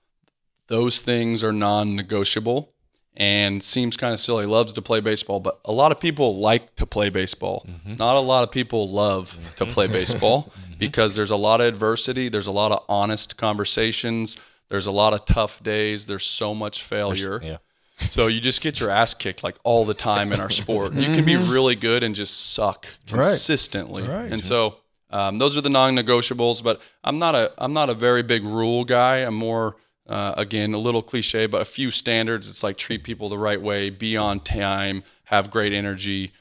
Those things are non-negotiable and seems kind of silly, loves to play baseball. But a lot of people like to play baseball. Not a lot of people love to play baseball because there's a lot of adversity. There's a lot of honest conversations. There's a lot of tough days. There's so much failure. Yeah. So you just get your ass kicked like all the time in our sport. You can be really good and just suck consistently. Right. And so those are the non-negotiables. But I'm not a very big rule guy. I'm more again a little cliche, but a few standards. It's like treat people the right way, be on time, have great energy,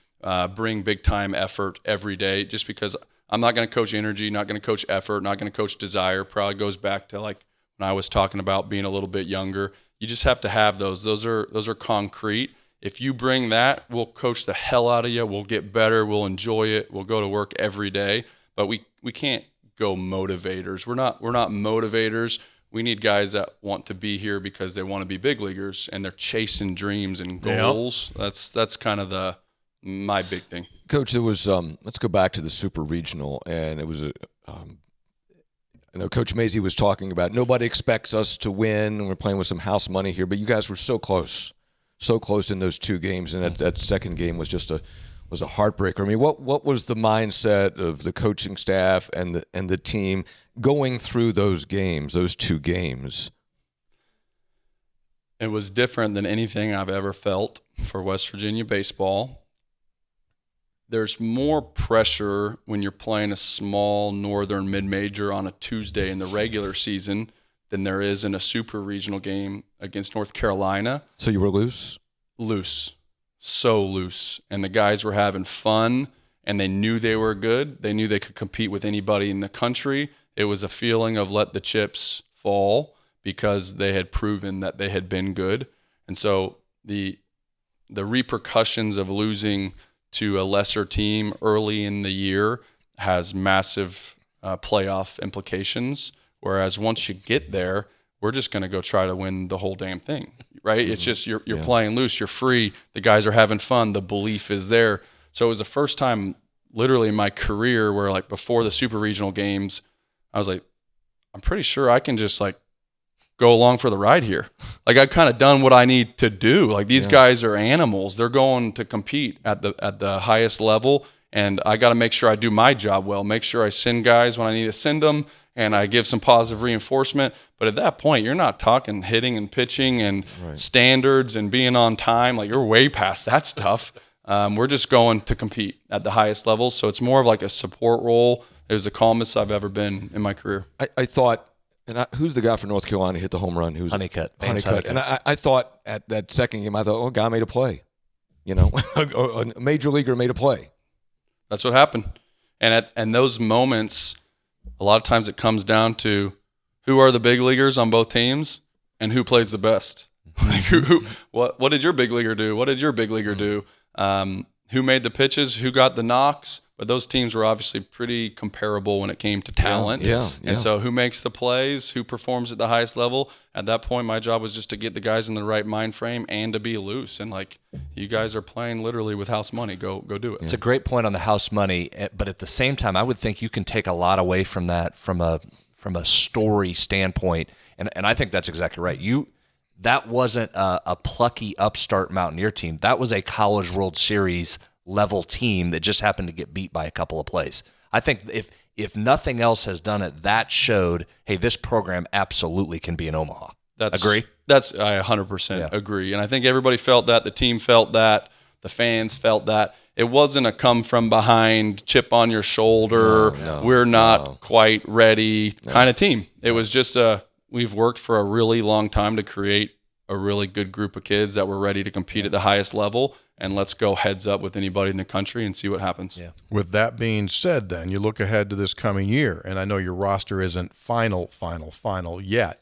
bring big time effort every day. Just because I'm not going to coach energy, not going to coach effort, not going to coach desire. Probably goes back to like when I was talking about being a little bit younger. You just have to have those. Those are concrete. If you bring that, we'll coach the hell out of you. We'll get better. We'll enjoy it. We'll go to work every day. But we can't go motivators. We're not motivators. We need guys that want to be here because they want to be big leaguers and they're chasing dreams and goals. Yep. That's kind of my big thing. Coach, it was let's go back to the super regional, and it was I know Coach Mazey was talking about nobody expects us to win, and we're playing with some house money here, but you guys were so close in those 2 games, and that second game was just a heartbreaker. I mean, what was the mindset of the coaching staff and the team going through those games, those 2 games? It was different than anything I've ever felt for West Virginia baseball. There's more pressure when you're playing a small northern mid-major on a Tuesday in the regular season than there is in a super regional game against North Carolina. So you were loose? Loose. So loose. And the guys were having fun, and they knew they were good. They knew they could compete with anybody in the country. It was a feeling of let the chips fall because they had proven that they had been good. And so the repercussions of losing to a lesser team early in the year has massive playoff implications. Whereas once you get there, we're just going to go try to win the whole damn thing, right? Mm-hmm. It's just you're playing loose, you're free, the guys are having fun, the belief is there. So it was the first time literally in my career where like before the super regional games, I was like, I'm pretty sure I can just like go along for the ride here. Like I've kind of done what I need to do. Like these guys are animals. They're going to compete at the highest level, and I got to make sure I do my job well. Make sure I send guys when I need to send them, and I give some positive reinforcement. But at that point, you're not talking hitting and pitching and standards and being on time. Like you're way past that stuff. We're just going to compete at the highest level. So it's more of like a support role. It was the calmest I've ever been in my career. I thought. And who's the guy from North Carolina who hit the home run? Who's Honeycutt. And I thought at that second game, I thought, guy made a play. You know, a major leaguer made a play. That's what happened. And those moments, a lot of times it comes down to who are the big leaguers on both teams and who plays the best. Like what did your big leaguer do? What did your big leaguer do? Who made the pitches? Who got the knocks? But those teams were obviously pretty comparable when it came to talent. And so who makes the plays, who performs at the highest level? At that point, my job was just to get the guys in the right mind frame and to be loose. And like, you guys are playing literally with house money. Go do it. It's a great point on the house money. But at the same time, I would think you can take a lot away from that from a story standpoint. And I think that's exactly right. That wasn't a plucky upstart Mountaineer team. That was a College World Series level team that just happened to get beat by a couple of plays. I think if nothing else has done it, that showed, hey, this program absolutely can be in Omaha. Agree? I 100% agree. And I think everybody felt that. The team felt that. The fans felt that. It wasn't a come from behind, chip on your shoulder, we're not quite ready kind of team. It was just we've worked for a really long time to create a really good group of kids that were ready to compete at the highest level, and let's go heads up with anybody in the country and see what happens. Yeah. With that being said, then you look ahead to this coming year, and I know your roster isn't final yet,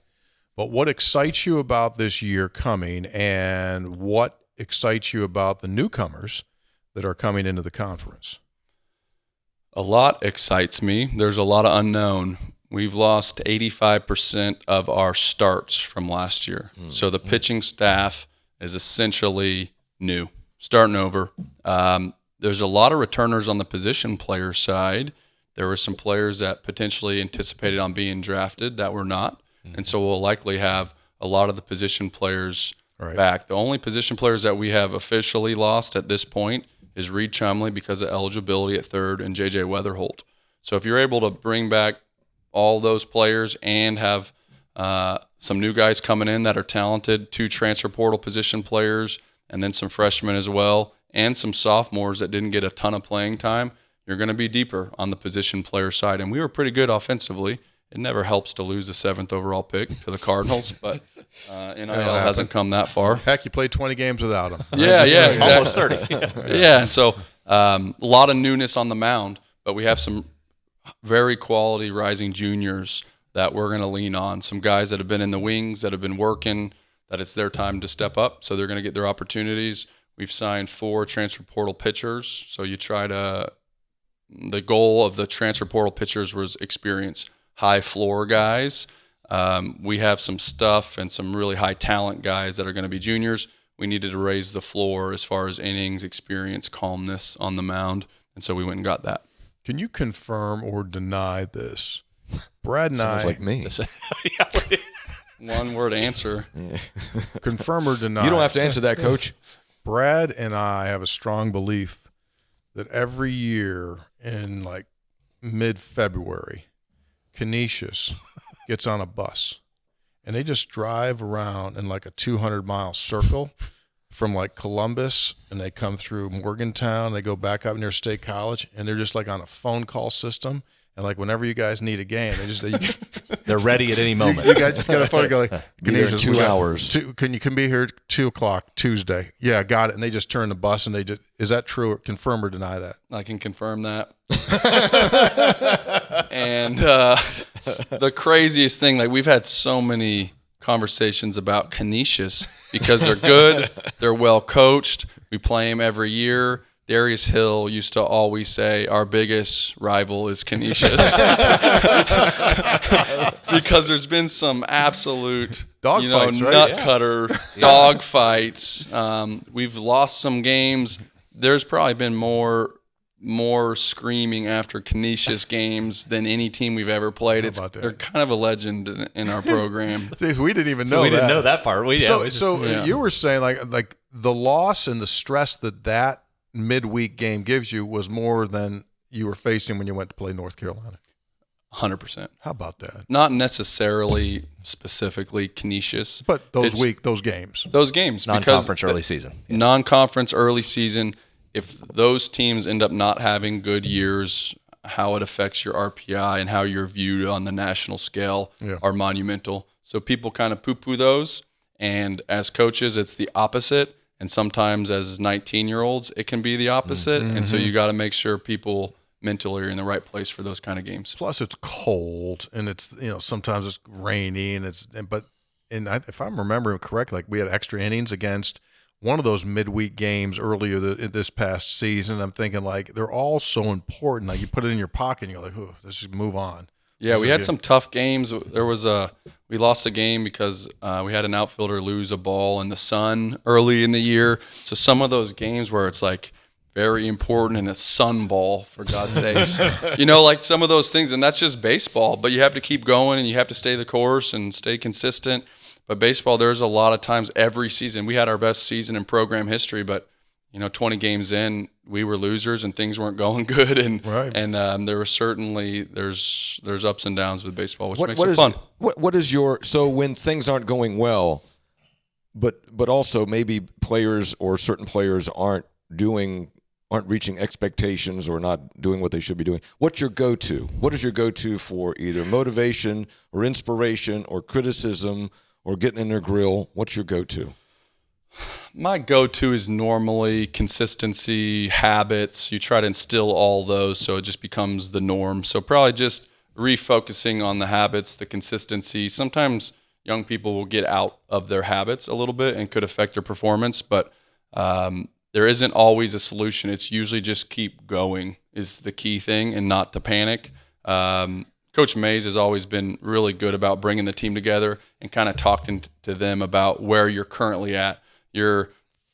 but what excites you about this year coming, and what excites you about the newcomers that are coming into the conference? A lot excites me. There's a lot of unknown. We've lost 85% of our starts from last year. So the pitching staff is essentially new, starting over. There's a lot of returners on the position player side. There were some players that potentially anticipated on being drafted that were not. And so we'll likely have a lot of the position players back. The only position players that we have officially lost at this point is Reed Chumley because of eligibility at third and J.J. Weatherholt. So if you're able to bring back all those players and have some new guys coming in that are talented, 2 transfer portal position players, and then some freshmen as well, and some sophomores that didn't get a ton of playing time, you're going to be deeper on the position player side. And we were pretty good offensively. It never helps to lose the 7th overall pick to the Cardinals, but NIL hasn't come that far. Heck, you played 20 games without him. Yeah. Almost 30. Yeah, and so a lot of newness on the mound, but we have some very quality rising juniors that we're going to lean on. Some guys that have been in the wings, that have been working, that it's their time to step up, so they're going to get their opportunities. We've signed 4 transfer portal pitchers, so you try to – the goal of the transfer portal pitchers was experience high floor guys. We have some stuff and some really high talent guys that are going to be juniors. We needed to raise the floor as far as innings, experience, calmness on the mound, and so we went and got that. Can you confirm or deny this? Brad and Sounds I like me. One word answer. confirm or deny. You don't have to answer that, Coach. Brad and I have a strong belief that every year in like mid-February, Canisius gets on a bus and they just drive around in like a 200-mile circle from like Columbus, and they come through Morgantown, they go back up near State College, and they're just like on a phone call system. And like whenever you guys need a game, They're ready at any moment. you guys just got a phone and go like, Be there in 2 hours. Can you be here at 2:00 Tuesday? Yeah, got it. And they just turn the bus and is that true? Or confirm or deny that? I can confirm that. And the craziest thing, like we've had so many conversations about Canisius because they're good, they're well coached. We play them every year. Darius Hill used to always say our biggest rival is Canisius because there's been some absolute dog fights, right? nut cutter dog fights. We've lost some games. There's probably been more screaming after Canisius games than any team we've ever played. They're kind of a legend in our program. See, we didn't even know we that. didn't know that part. You were saying like the loss and the stress that midweek game gives you was more than you were facing when you went to play North Carolina. 100%. How about that? Not necessarily specifically Canisius, but those games. Non-conference early season. Yeah. Non-conference early season. If those teams end up not having good years, how it affects your RPI and how you're viewed on the national scale are monumental. So people kind of poo-poo those, and as coaches, it's the opposite. And sometimes as 19-year-olds, it can be the opposite. Mm-hmm. And so you got to make sure people mentally are in the right place for those kind of games. Plus, it's cold, and it's sometimes it's rainy, and if I'm remembering correctly, like we had extra innings against one of those midweek games earlier this past season. I'm thinking like they're all so important. Like you put it in your pocket, and you're like, "Oh, let's just move on." Yeah, we had some tough games. We lost a game because we had an outfielder lose a ball in the sun early in the year. So some of those games where it's like very important and it's sun ball, for God's sakes. Like some of those things, and that's just baseball. But you have to keep going and you have to stay the course and stay consistent. But baseball, there's a lot of times every season. We had our best season in program history, but 20 games in, we were losers and things weren't going good, and there was certainly there's ups and downs with baseball, which makes it fun. What is so when things aren't going well, but also maybe players or certain players aren't aren't reaching expectations or not doing what they should be doing, what's your go-to? What is your go-to for either motivation or inspiration or criticism or getting in their grill? What's your go-to? My go-to is normally consistency, habits. You try to instill all those so it just becomes the norm. So probably just refocusing on the habits, the consistency. Sometimes young people will get out of their habits a little bit and could affect their performance, but there isn't always a solution. It's usually just keep going is the key thing and not to panic. Coach Mays has always been really good about bringing the team together and kind of talking to them about where you're currently at. You're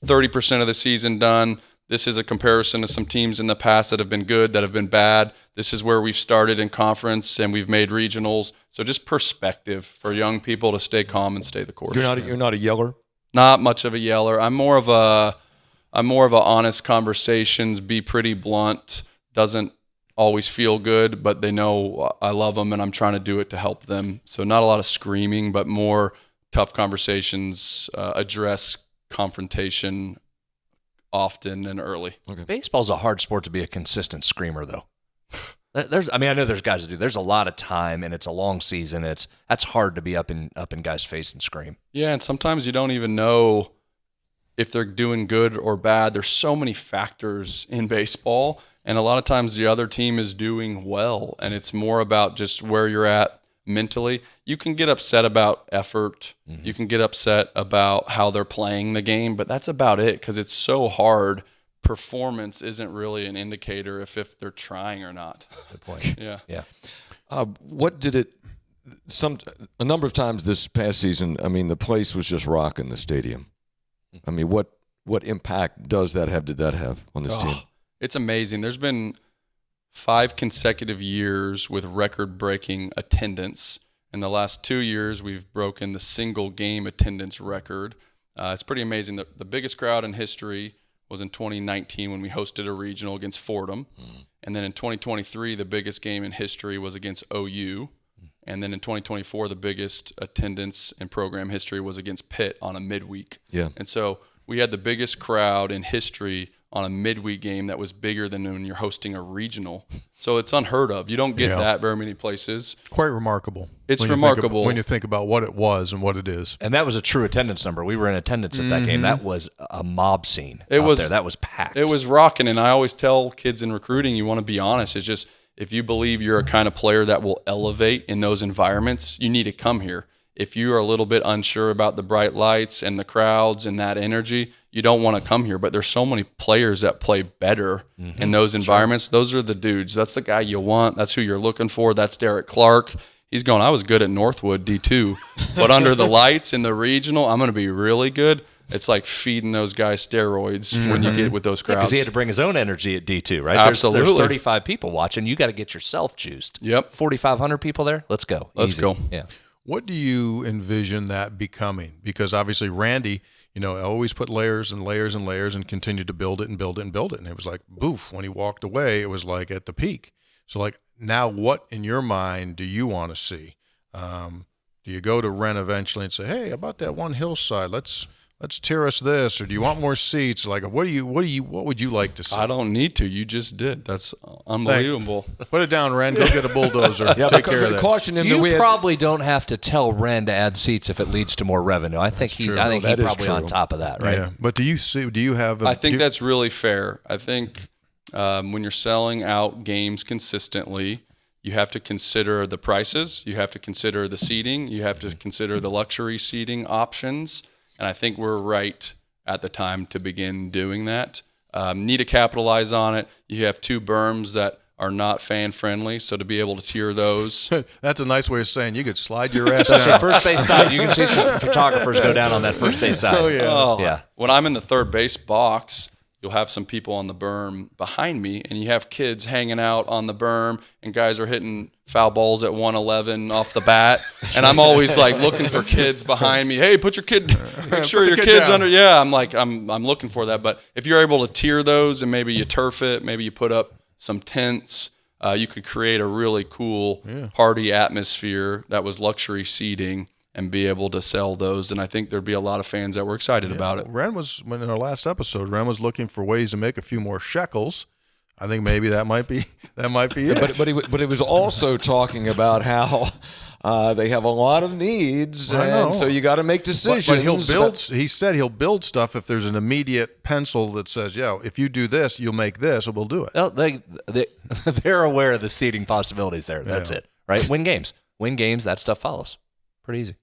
30% of the season done. This is a comparison to some teams in the past that have been good, that have been bad. This is where we've started in conference and we've made regionals. So just perspective for young people to stay calm and stay the course. You're not a yeller? Not much of a yeller. I'm more of a honest conversations, be pretty blunt, doesn't always feel good, but they know I love them and I'm trying to do it to help them. So not a lot of screaming, but more tough conversations, address confrontation often and early. Okay. Baseball's a hard sport to be a consistent screamer, though. I know there's guys that do. There's a lot of time, and it's a long season. That's hard to be up in guys' face and scream. Yeah, and sometimes you don't even know if they're doing good or bad. There's so many factors in baseball, and a lot of times the other team is doing well, and it's more about just where you're at mentally. You can get upset about effort. Mm-hmm. You can get upset about how they're playing the game, but that's about it because it's so hard. Performance isn't really an indicator if they're trying or not. Good point. Yeah. What did it? A number of times this past season, I mean, the place was just rocking the stadium. I mean, what impact did that have on this team? It's amazing. There's been 5 consecutive years with record-breaking attendance. In the last 2 years, we've broken the single game attendance record. It's pretty amazing. The biggest crowd in history was in 2019 when we hosted a regional against Fordham. And then in 2023, the biggest game in history was against OU. And then in 2024, the biggest attendance in program history was against Pitt on a midweek. Yeah. And so we had the biggest crowd in history on a midweek game that was bigger than when you're hosting a regional. So it's unheard of. You don't get that very many places. Quite remarkable. It's remarkable. When you think about what it was and what it is. And that was a true attendance number. We were in attendance at that game. That was a mob scene. It was there. That was packed. It was rocking. And I always tell kids in recruiting, you want to be honest. It's just if you believe you're a kind of player that will elevate in those environments, you need to come here. If you are a little bit unsure about the bright lights and the crowds and that energy, you don't want to come here. But there's so many players that play better in those environments. Sure. Those are the dudes. That's the guy you want. That's who you're looking for. That's Derek Clark. He's going, I was good at Northwood D2, but under the lights in the regional, I'm going to be really good. It's like feeding those guys steroids when you get with those crowds. Because he had to bring his own energy at D2, right? Absolutely. There's 35 people watching. You got to get yourself juiced. Yep. 4,500 people there. Let's go. Let's Easy. go. Yeah. What do you envision that becoming? Because obviously Randy, always put layers and layers and layers and continued to build it and build it and build it. And it was like, boof, when he walked away, it was like at the peak. So like now what in your mind do you want to see? Do you go to Ren eventually and say, hey, about that one hillside, let's tear us this, or do you want more seats? Like, what would you like to see? I don't need to. You just did. That's unbelievable. Put it down, Ren. Go get a bulldozer. Take care of that. Caution him. You probably don't have to tell Ren to add seats if it leads to more revenue. I think he's probably on top of that, right? Yeah. But do you have? I think that's really fair. I think when you're selling out games consistently, you have to consider the prices. You have to consider the seating. You have to consider the luxury seating options. And I think we're right at the time to begin doing that. Need to capitalize on it. You have 2 berms that are not fan friendly, so to be able to tier those. That's a nice way of saying you could slide your ass Especially down. first base side. You can see some photographers go down on that first base side. Oh, yeah. Yeah. When I'm in the third base box, you'll have some people on the berm behind me, and you have kids hanging out on the berm, and guys are hitting foul balls at 111 off the bat. And I'm always like looking for kids behind me. Hey, make sure your kid's under. Yeah, I'm looking for that. But if you're able to tier those and maybe you turf it, maybe you put up some tents, you could create a really cool party atmosphere that was luxury seating. and be able to sell those. And I think there'd be a lot of fans that were excited about it. Ren was, when in our last episode, Ren was looking for ways to make a few more shekels. I think maybe that might be it. But it was also talking about how they have a lot of needs, and so you got to make decisions. But he'll build. He said he'll build stuff if there's an immediate pencil that says, "Yeah, if you do this, you'll make this, and we'll do it." Well, they're aware of the seeding possibilities there. That's it, right? Win games. That stuff follows. Pretty easy.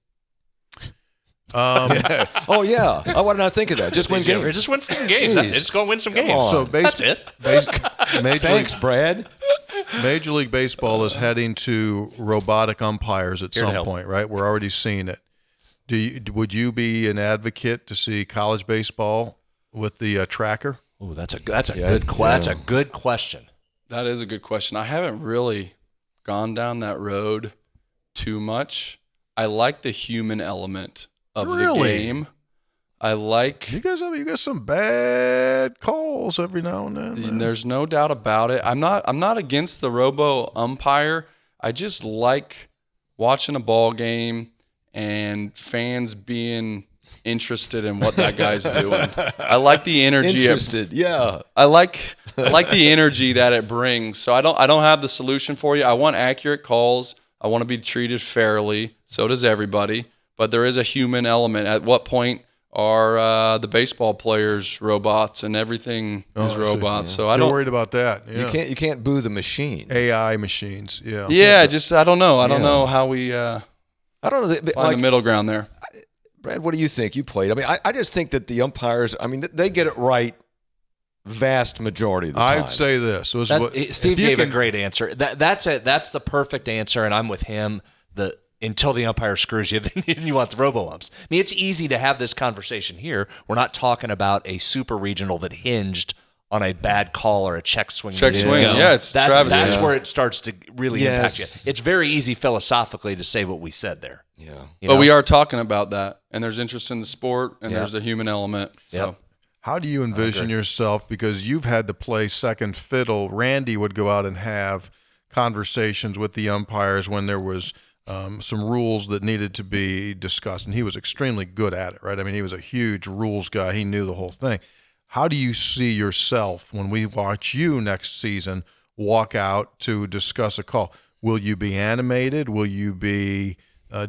Oh yeah, why didn't I think of that? Just win games. Just win games. That's it. Just go win some games. on. So That's it. Thanks, Brad. Major League Baseball is heading to robotic umpires at some point, right? We're already seeing it. Would you be an advocate to see college baseball with the tracker? Oh, that's a good question. That is a good question. I haven't really gone down that road too much. I like the human element of the game. I like you guys some bad calls every now and then. Man. There's no doubt about it. I'm not against the robo umpire. I just like watching a ball game and fans being interested in what that guy's doing. I like the energy. Yeah. I like the energy that it brings. So I don't have the solution for you. I want accurate calls. I want to be treated fairly. So does everybody. But there is a human element. At what point are the baseball players robots and everything is robots? So I don't worried about that. Yeah. You can't boo the machine. AI machines. Yeah. Yeah. I don't know. I don't know how we. I don't know. Find the middle ground there. Brad, what do you think? You played. I mean, I just think that the umpires. I mean, they get it right. Vast majority of the time. I'd say this. Steve gave a great answer. That's it. That's the perfect answer, and I'm with him. Until the umpire screws you, then you want the robo-umps. I mean, it's easy to have this conversation here. We're not talking about a super regional that hinged on a bad call or a check swing. It's Travis. That's where it starts to really impact you. It's very easy philosophically to say what we said there. Yeah. But we are talking about that, and there's interest in the sport, and there's a human element. So. Yep. How do you envision yourself? Because you've had to play second fiddle. Randy would go out and have conversations with the umpires when there was some rules that needed to be discussed, and he was extremely good at it, right? I mean, he was a huge rules guy. He knew the whole thing. How do you see yourself when we watch you next season walk out to discuss a call? Will you be animated? Will you be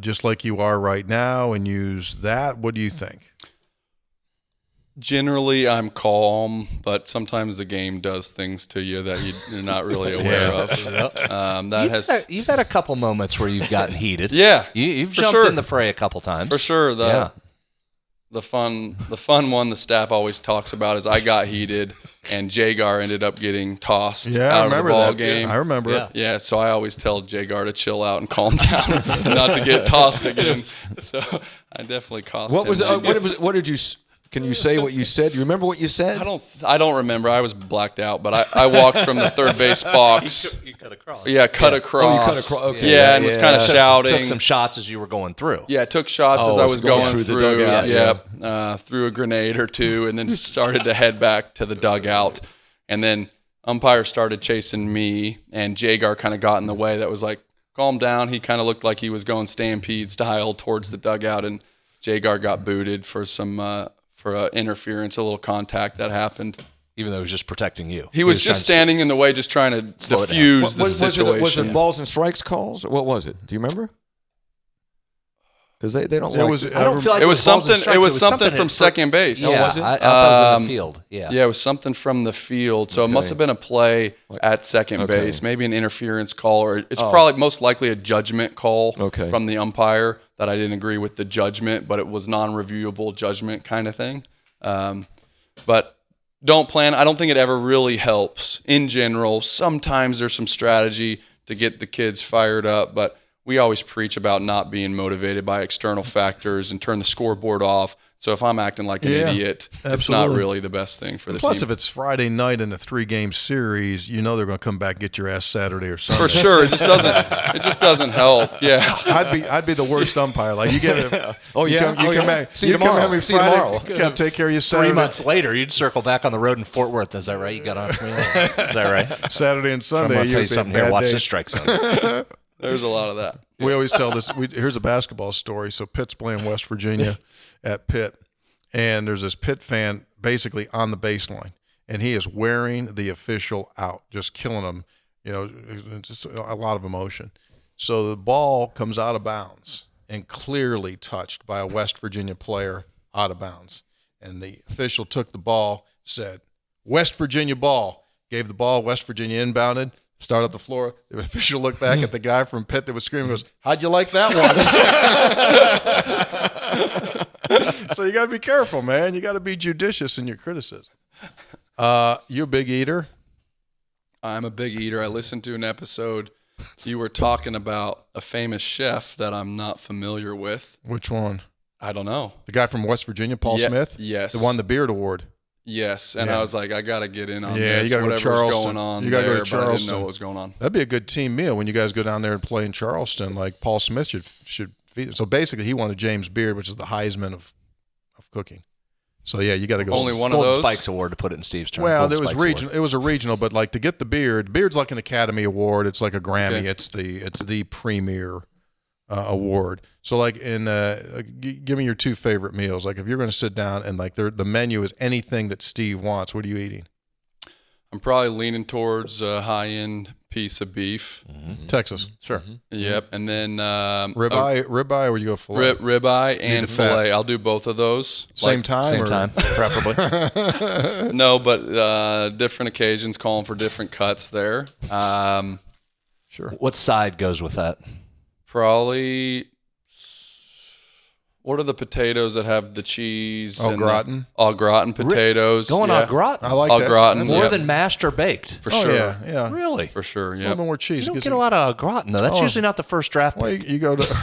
just like you are right now and use that? What do you think? Generally, I'm calm, but sometimes the game does things to you that you're not really aware of. You've had a couple moments where you've gotten heated. Yeah, you've jumped in the fray a couple times. For sure. The fun one the staff always talks about is I got heated and Jagar ended up getting tossed out of the ball game. Yeah, I remember it. Yeah, so I always tell Jagar to chill out and calm down, not to get tossed again. So I definitely cost him. What did you? Can you say what you said? You remember what you said? I don't remember. I was blacked out, but I walked from the third base box. You cut across. Yeah, cut across. Oh, you cut across. Okay. Yeah, and was kind of shouting. Took some shots as you were going through. Yeah, took shots as I was going through the dugout. Yeah, threw a grenade or two, and then started to head back to the dugout. And then umpire started chasing me, and Jagar kind of got in the way. That was like, calm down. He kind of looked like he was going stampede style towards the dugout, and Jagar got booted for some interference, a little contact that happened. Even though he was just protecting you. He was just standing in the way, just trying to diffuse the situation. Was it balls and strikes calls? What was it? Do you remember? Because they don't like it. I don't feel like it was something. It was something from second base. Yeah, was it? I thought it was in the field. Yeah, it was something from the field. So it must have been a play at second base, maybe an interference call, or it's probably most likely a judgment call from the umpire that I didn't agree with the judgment, but it was non-reviewable judgment kind of thing. But don't plan. I don't think it ever really helps in general. Sometimes there's some strategy to get the kids fired up, but we always preach about not being motivated by external factors and turn the scoreboard off. So if I'm acting like an idiot, it's not really the best thing for the Plus, team. if it's Friday night in a 3-game series, you know they're going to come back and get your ass Saturday or Sunday. For sure, it just doesn't help. Yeah, I'd be the worst umpire. Like you get it. You come back. See you tomorrow. Every See you Friday, tomorrow. Got to take care of you Saturday. 3 months later, you'd circle back on the road in Fort Worth. Is that right? You got on for me? Is that right? Saturday and Sunday. I'll tell you something here. Watch this strike zone. There's a lot of that. We always tell this. Here's a basketball story. So Pitt's playing West Virginia at Pitt, and there's this Pitt fan basically on the baseline, and he is wearing the official out, just killing him. Just a lot of emotion. So the ball comes out of bounds and clearly touched by a West Virginia player out of bounds. And the official took the ball, said, West Virginia ball, gave the ball, West Virginia inbounded, started at the floor. The official looked back at the guy from Pitt that was screaming, goes, how'd you like that one? So you got to be careful, man. You got to be judicious in your criticism. You a big eater? I'm a big eater. I listened to an episode. You were talking about a famous chef that I'm not familiar with. Which one? I don't know. The guy from West Virginia, Paul Smith? Yes. The won the Beard Award. Yes. And I was like, I got to get in on Yeah, this. you got to go to Charleston. Going on you got to there, go to but I didn't Charleston. know what was going on. That'd be a good team meal when you guys go down there and play in Charleston. Like Paul Smith should feed it. So basically, he won a James Beard, which is the Heisman of cooking. So yeah, you got to go. Only one of Golden those? Spikes Award, to put it in Steve's term. Well, Golden there was Spikes regional. Award. It was a regional, but like to get the Beard's like an Academy Award. It's like a Grammy. Okay. It's the premier award. So like give me your two favorite meals. Like if you're going to sit down and like the menu is anything that Steve wants, what are you eating? I'm probably leaning towards a high-end piece of beef. Mm-hmm. Texas. Sure. Yep. And then Ribeye, or would you go filet? ribeye and the fat. filet. I'll do both of those. Same time. Same or- time, preferably. No, but different occasions calling for different cuts there. Sure. What side goes with that? Probably. What are the potatoes that have the cheese? Au gratin. Au gratin potatoes. Going yeah. au gratin? I like Au that. gratin. That's More Yep. than mashed or baked? For Oh, sure. yeah. Really? For sure. A Yeah. little bit more cheese. You don't Gives get a lot of au gratin, though. That's Oh. usually not the first draft Well, pick. you go to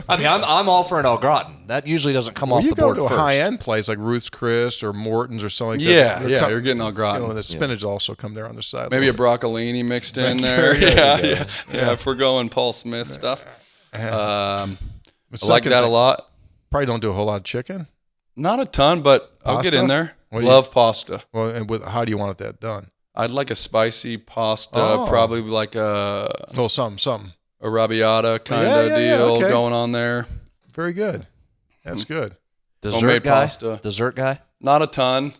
I mean, I'm all for an au gratin. That usually doesn't come off you the go board to a first. high end place like Ruth's Chris or Morton's or something like Yeah. that. Yeah. You're getting au You gratin. know, the spinach also come there on the side. Maybe a broccolini mixed in there. Yeah. If we're going Paul Smith stuff. I like that a lot. Probably don't do a whole lot of chicken. Not a ton, but I'll get Pasta? in there. Well, Love pasta. Well, and how do you want that done? I'd like a spicy pasta, Oh. probably like a Oh, something. arrabbiata kind Yeah, of yeah, deal okay. going on there. Very good. That's good. Dessert Homemade guy? pasta. Dessert guy? Not a ton.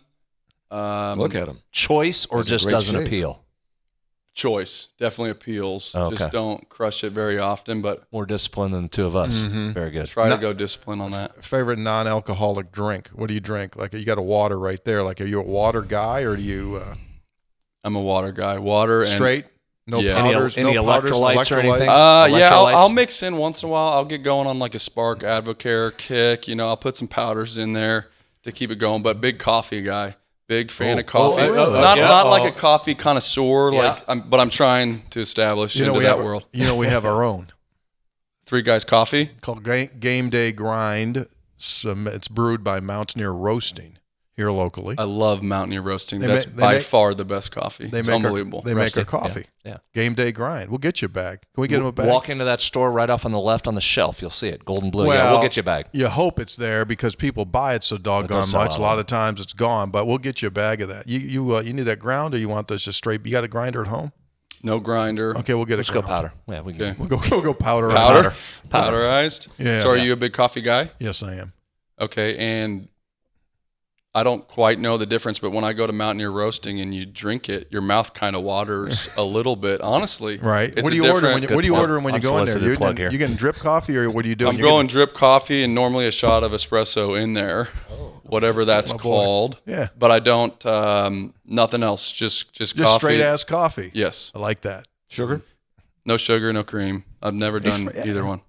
Look at him. Choice or That's a just great doesn't shape. appeal? Choice definitely appeals. Oh, okay. Just don't crush it very often, but More discipline than the two of us. Mm-hmm. Very good. try to go discipline on that. Favorite non-alcoholic drink? What do you drink? Like you got a water right there. Like are you a water guy or do you I'm a water guy. Water and straight? No Yeah. powders, Any no powders, electrolytes or anything? Yeah, Electrolytes? I'll mix in once in a while. I'll get going on like a Spark Advocare kick. I'll put some powders in there to keep it going. But big coffee guy, big fan of coffee. Not like a coffee connoisseur, Yeah. but I'm trying to establish into we that have world. we have our own Three Guys Coffee. called Game Day Grind. It's brewed by Mountaineer Roasting here locally. I love Mountaineer Roasting. They That's they by make- far the best coffee. It's unbelievable. They make Roasting. our coffee. Yeah. Game Day Grind. We'll get you a bag. Can we get them a bag? Walk into that store right off on the left on the shelf. You'll see it. Golden blue. Yeah, Well, we'll get you a bag. You hope it's there because people buy it so doggone does sell much. out A lot of times it's gone, but we'll get you a bag of that. You need that ground or you want this just straight? You got a grinder at home? No grinder. Okay, we'll get Let's a go ground. powder. Yeah, we Okay. can. We'll go powder. Powderized. Yeah. So are you a big coffee guy? Yes, I am. Okay, and I don't quite know the difference, but when I go to Mountaineer Roasting and you drink it, your mouth kind of waters a little bit. Honestly, Right. It's What do a you order different- when you, what do you plug. order when you go in there? Unsolicited plug here. You getting drip coffee or what are you doing? I'm going drip coffee and normally a shot of espresso in there, whatever that's my boy. called. Yeah. But I don't nothing else. Just coffee. straight ass coffee. Yes. I like that. Sugar? No sugar, no cream. I've never done either one.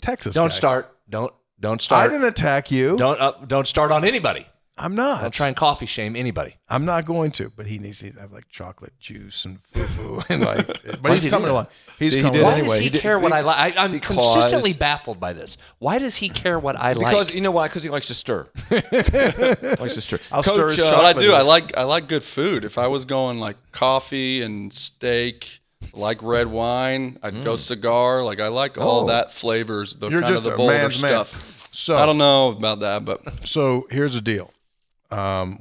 Texas. Don't guy. start. Don't I start. didn't attack you. Don't start on anybody. I'm not. Don't try and coffee shame anybody. I'm not going to. But he needs to have like chocolate juice and foo and like. But does he's he do coming that? along. He's See, he coming did along. Why anyway. does he He did- care what I like? I'm because- consistently baffled by this. Why does he care what I like? Because you know why? Because he likes to stir. likes to stir. I'll stir his But I chocolate do. in. I like good food. If I was going like coffee and steak, like red wine, I'd go cigar. Like I like all Oh. that flavors, the You're kind of just the a bolder man's man. stuff. So I don't know about that, but So here's the deal.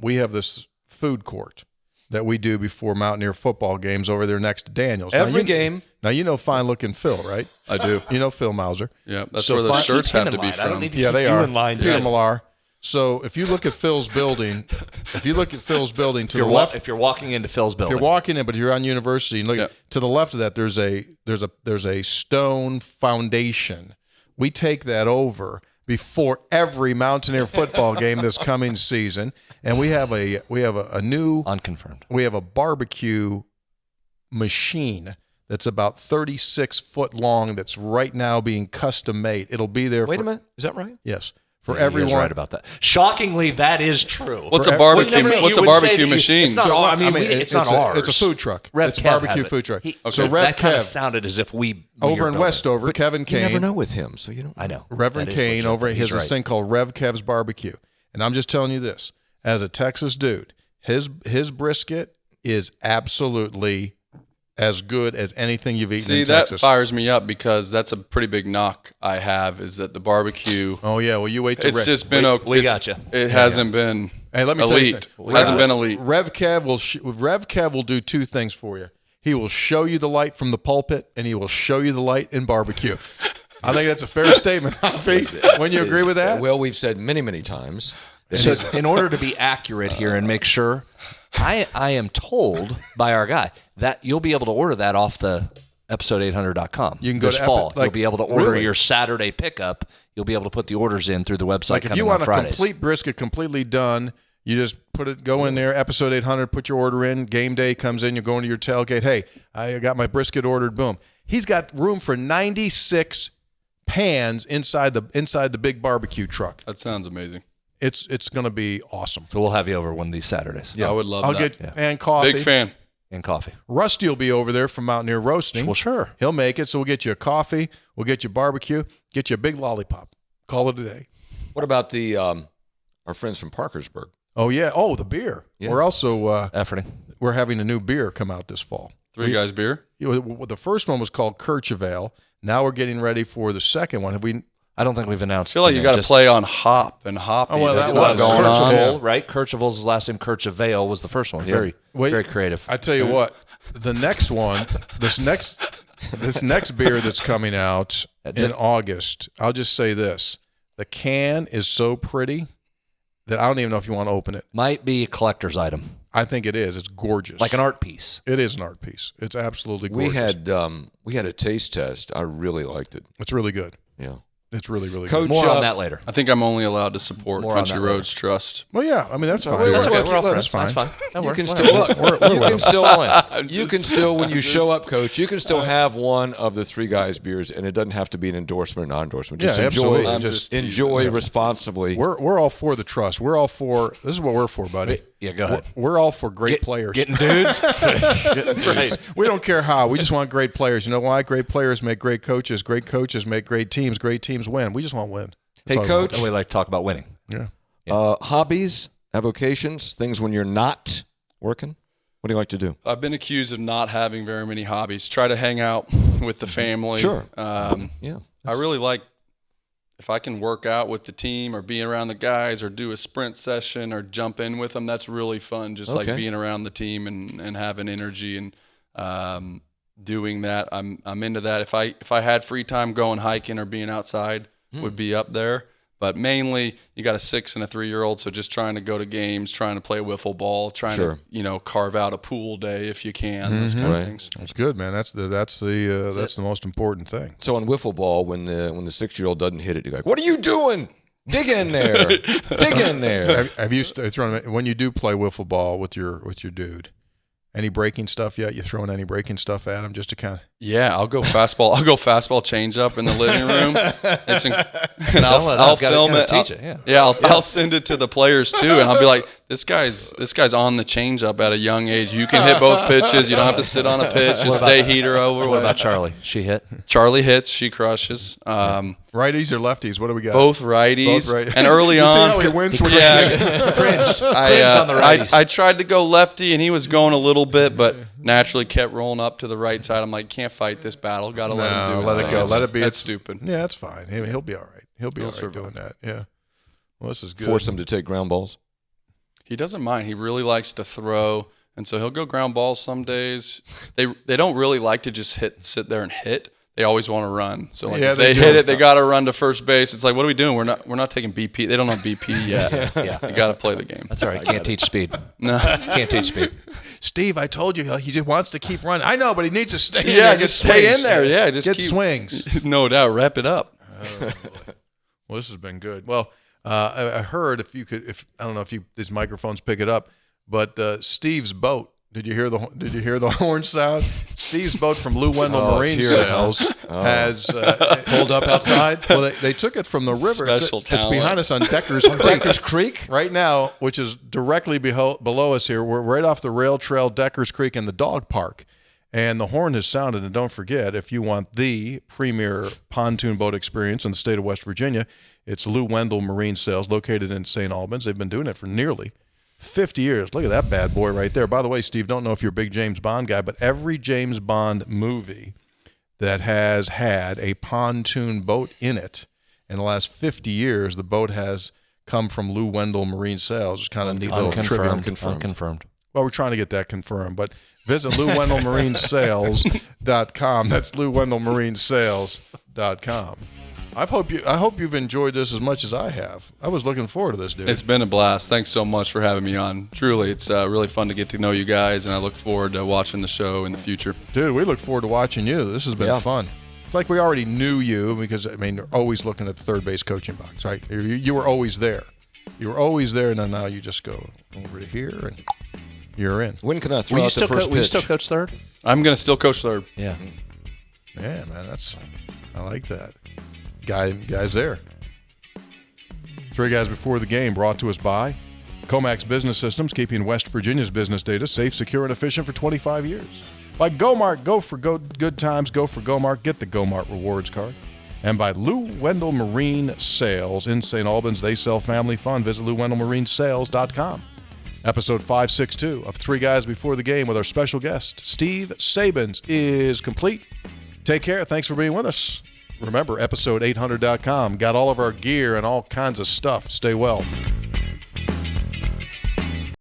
We have this food court that we do before Mountaineer football games over there next to Daniel's. Now, Every you- game, Now you know fine-looking Phil, right? I do. You know Phil Mauser. Yeah, that's So where the fine- shirts Keep him have to in be line. I don't from. need to Yeah, keep they you are. in line. Peter Jed. Millar. So if you look at Phil's building, to If the you're, left, if you're walking into Phil's if building, you're walking in, but you're on University, and look Yeah. to the left of that, there's a stone foundation. We take that over before every Mountaineer football game this coming season, and we have a new unconfirmed. we have a barbecue machine that's about 36 foot long that's right now being custom made. It'll be there. Wait a minute. Is that right? Yes, for Yeah, he is everyone. right about that. Shockingly, that is true. What's a For- barbecue? Well, What's a you would say barbecue that you- machine? It's not So, I mean, it's not ours. It's a food truck. Rev It's a Kev has barbecue it. food truck. He- So Rev that kind of Kev sounded as if we over in Westover, Kevin You Kane. never know with him, so you don't. I know. Reverend That is Kane legit, over but at he's his this right. thing called Rev Kev's Barbecue. And I'm just telling you this, as a Texas dude, his brisket is absolutely as good as anything you've eaten See, in that Texas. fires me up because that's a pretty big knock I have is that the barbecue. Oh yeah, well you wait till It's just been we it's- gotcha. It hasn't been Hey, let me tell you elite. something. Hasn't been elite. Rev Kev will do two things for you. He will show you the light from the pulpit, and he will show you the light in barbecue. I think that's a fair statement, Hafi. When you agree with that? Well, we've said many, many times. that So his- in order to be accurate here and make sure, I am told by our guy that you'll be able to order that off the episode800.com. You can go this to fall. like, you'll be able to order really? your Saturday pickup. You'll be able to put the orders in through the website. Like if coming you want on a Fridays. complete brisket, completely done, you just go in there, episode 800, put your order in. Game day comes in, you go into your tailgate. Hey, I got my brisket ordered. Boom. He's got room for 96 pans inside the big barbecue truck. That sounds amazing. It's going to be awesome. So we'll have you over one of these Saturdays. I would love I'll that. get and coffee. Big fan. And coffee. Rusty will be over there from Mountaineer Roasting. Well, sure. He'll make it. So we'll get you a coffee. We'll get you barbecue. Get you a big lollipop. Call it a day. what about the our friends from Parkersburg? Oh yeah. Oh, the beer. Yeah. We're also Efforting. we're having a new beer come out this fall. Three guys beer. The first one was called Kirchevale. Now we're getting ready for the second one. Have we? I don't think we've I announced. feel like the you name. got to Just play on hop and hoppy. Oh, well, That's that not was going on. Kirchevale, right? Kirchevel's last name. Kirchevale was the first one. Very, Wait. very creative. I tell you what. The next one, this next beer that's coming out in August. I'll just say this: the can is so pretty that I don't even know if you want to open it. Might be a collector's item, I think it is. It's gorgeous. like an art piece. It is an art piece. It's absolutely gorgeous. We had a taste test. I really liked it. It's really good. Yeah. It's really, really Coach, good. More on that later. I think I'm only allowed to support More on Country that later. Roads Trust. Well, yeah. I mean, that's fine. That's okay. We're all That's friends. fine. That's fine. That You works. can Whatever. still look. You can still. That's You can still, when you show up, Coach, you can still have one of the Three Guys beers, and it doesn't have to be an endorsement or non-endorsement. Just Yeah, enjoy, absolutely. I'm just enjoy responsibly. We're all for the trust. We're all for. This is what we're for, buddy. Yeah, go ahead. We're all for great players. Getting dudes. Right. We don't care how. We just want great players. You know why? Great players make great coaches. Great coaches make great teams. Great teams win. We just want to win. Hey, That's all we want. Coach, And we like to talk about winning. Yeah. hobbies, avocations, things when you're not working. What do you like to do? I've been accused of not having very many hobbies. Try to hang out with the family. Sure. Yeah. I really like if I can work out with the team or be around the guys or do a sprint session or jump in with them. That's really fun. Just like Okay. being around the team and having energy and doing that. I'm into that. If I had free time, going hiking or being outside would be up there. But mainly, you got a 6 and a 3-year-old, so just trying to go to games, trying to play wiffle ball, trying Sure. to carve out a pool day if you can. Those kind Right. of things. That's good, man. That's the most important thing. So on wiffle ball, when the 6-year-old doesn't hit it, you're like, "What are you doing? Dig in there, dig in there." Have you thrown when you do play wiffle ball with your dude? Any breaking stuff yet? You throwing any breaking stuff at him just to kind of? Yeah, I'll go fastball. I'll go fastball change up in the living room. And I'll I'll gotta film it. teach I'll- it, yeah. I'll send it to the players too, and I'll be like, "This guy's on the change up at a young age. You can hit both pitches. You don't have to sit on a pitch. Just stay heater over." What about Charlie? She hit. Charlie hits, she crushes. Righties or lefties? What do we got? Both righties. Both righties. And early You see on, how he wins when yeah, Cringed on the righties. I tried to go lefty, and he was going a little bit, but naturally kept rolling up to the right side. I'm like, can't fight this battle. Got to let him do his let it thing. go. That's- Let it be. That's It's stupid. Yeah, that's fine. He'll be all right. He'll be all right survive. doing that. Yeah. Well, this is good. Force them to take ground balls. He doesn't mind. He really likes to throw And so he'll go ground balls some days. They don't really like to just sit there and hit. They always want to run. So like if they hit it, they got to run to first base. It's like, what are we doing? We're not taking BP. They don't know BP yet. Yeah. You got to play the game. That's all right. Can't teach speed. No. Can't teach speed. Steve, I told you he just wants to keep running. I know, but he needs to stay in Yeah, there. just stay in there. Yeah, just get keep swings. No doubt. Wrap it up. Well, this has been good. Well, I heard I don't know if these microphones pick it up, but Steve's boat. Did you hear the horn sound? Steve's boat from Lou Wendell Marine Sales has Pulled up outside. Well, they took it from the river. Special It's talent. behind us on Decker's Creek. Decker's Creek? Right now, which is directly below us here. We're right off the rail trail, Decker's Creek, and the dog park. And the horn has sounded. And don't forget, if you want the premier pontoon boat experience in the state of West Virginia, it's Lou Wendell Marine Sales, located in St. Albans. They've been doing it for nearly 50 years. Look at that bad boy right there. By the way, Steve, don't know if you're a big James Bond guy, but every James Bond movie that has had a pontoon boat in it in the last 50 years, the boat has come from Lou Wendell Marine Sales. It's kind of neat little trivia. Unconfirmed. Well, we're trying to get that confirmed, but visit LouWendellMarineSales.com. That's LouWendellMarineSales.com. I hope you've enjoyed this as much as I have. I was looking forward to this, dude. It's been a blast. Thanks so much for having me on. Truly, it's really fun to get to know you guys, and I look forward to watching the show in the future. Dude, we look forward to watching you. This has been fun. It's like we already knew you because, I mean, you're always looking at the third base coaching box, right? You were always there. You were always there, and then now you just go over to here, and you're in. When can I throw out the first pitch? Will you still coach third? I'm going to still coach third. Yeah. Yeah, man, I like that. Guys there. Three guys before the game, brought to us by Comax Business Systems, keeping West Virginia's business data safe, secure, and efficient for 25 years. By GoMart, go for good times, go for GoMart, get the GoMart rewards card. And by Lou Wendell Marine Sales in St. Albans, they sell family fun. Visit LouWendellMarineSales.com. Episode 562 of Three Guys Before the Game with our special guest, Steve Sabins, is complete. Take care. Thanks for being with us. Remember, episode800.com. Got all of our gear and all kinds of stuff. Stay well.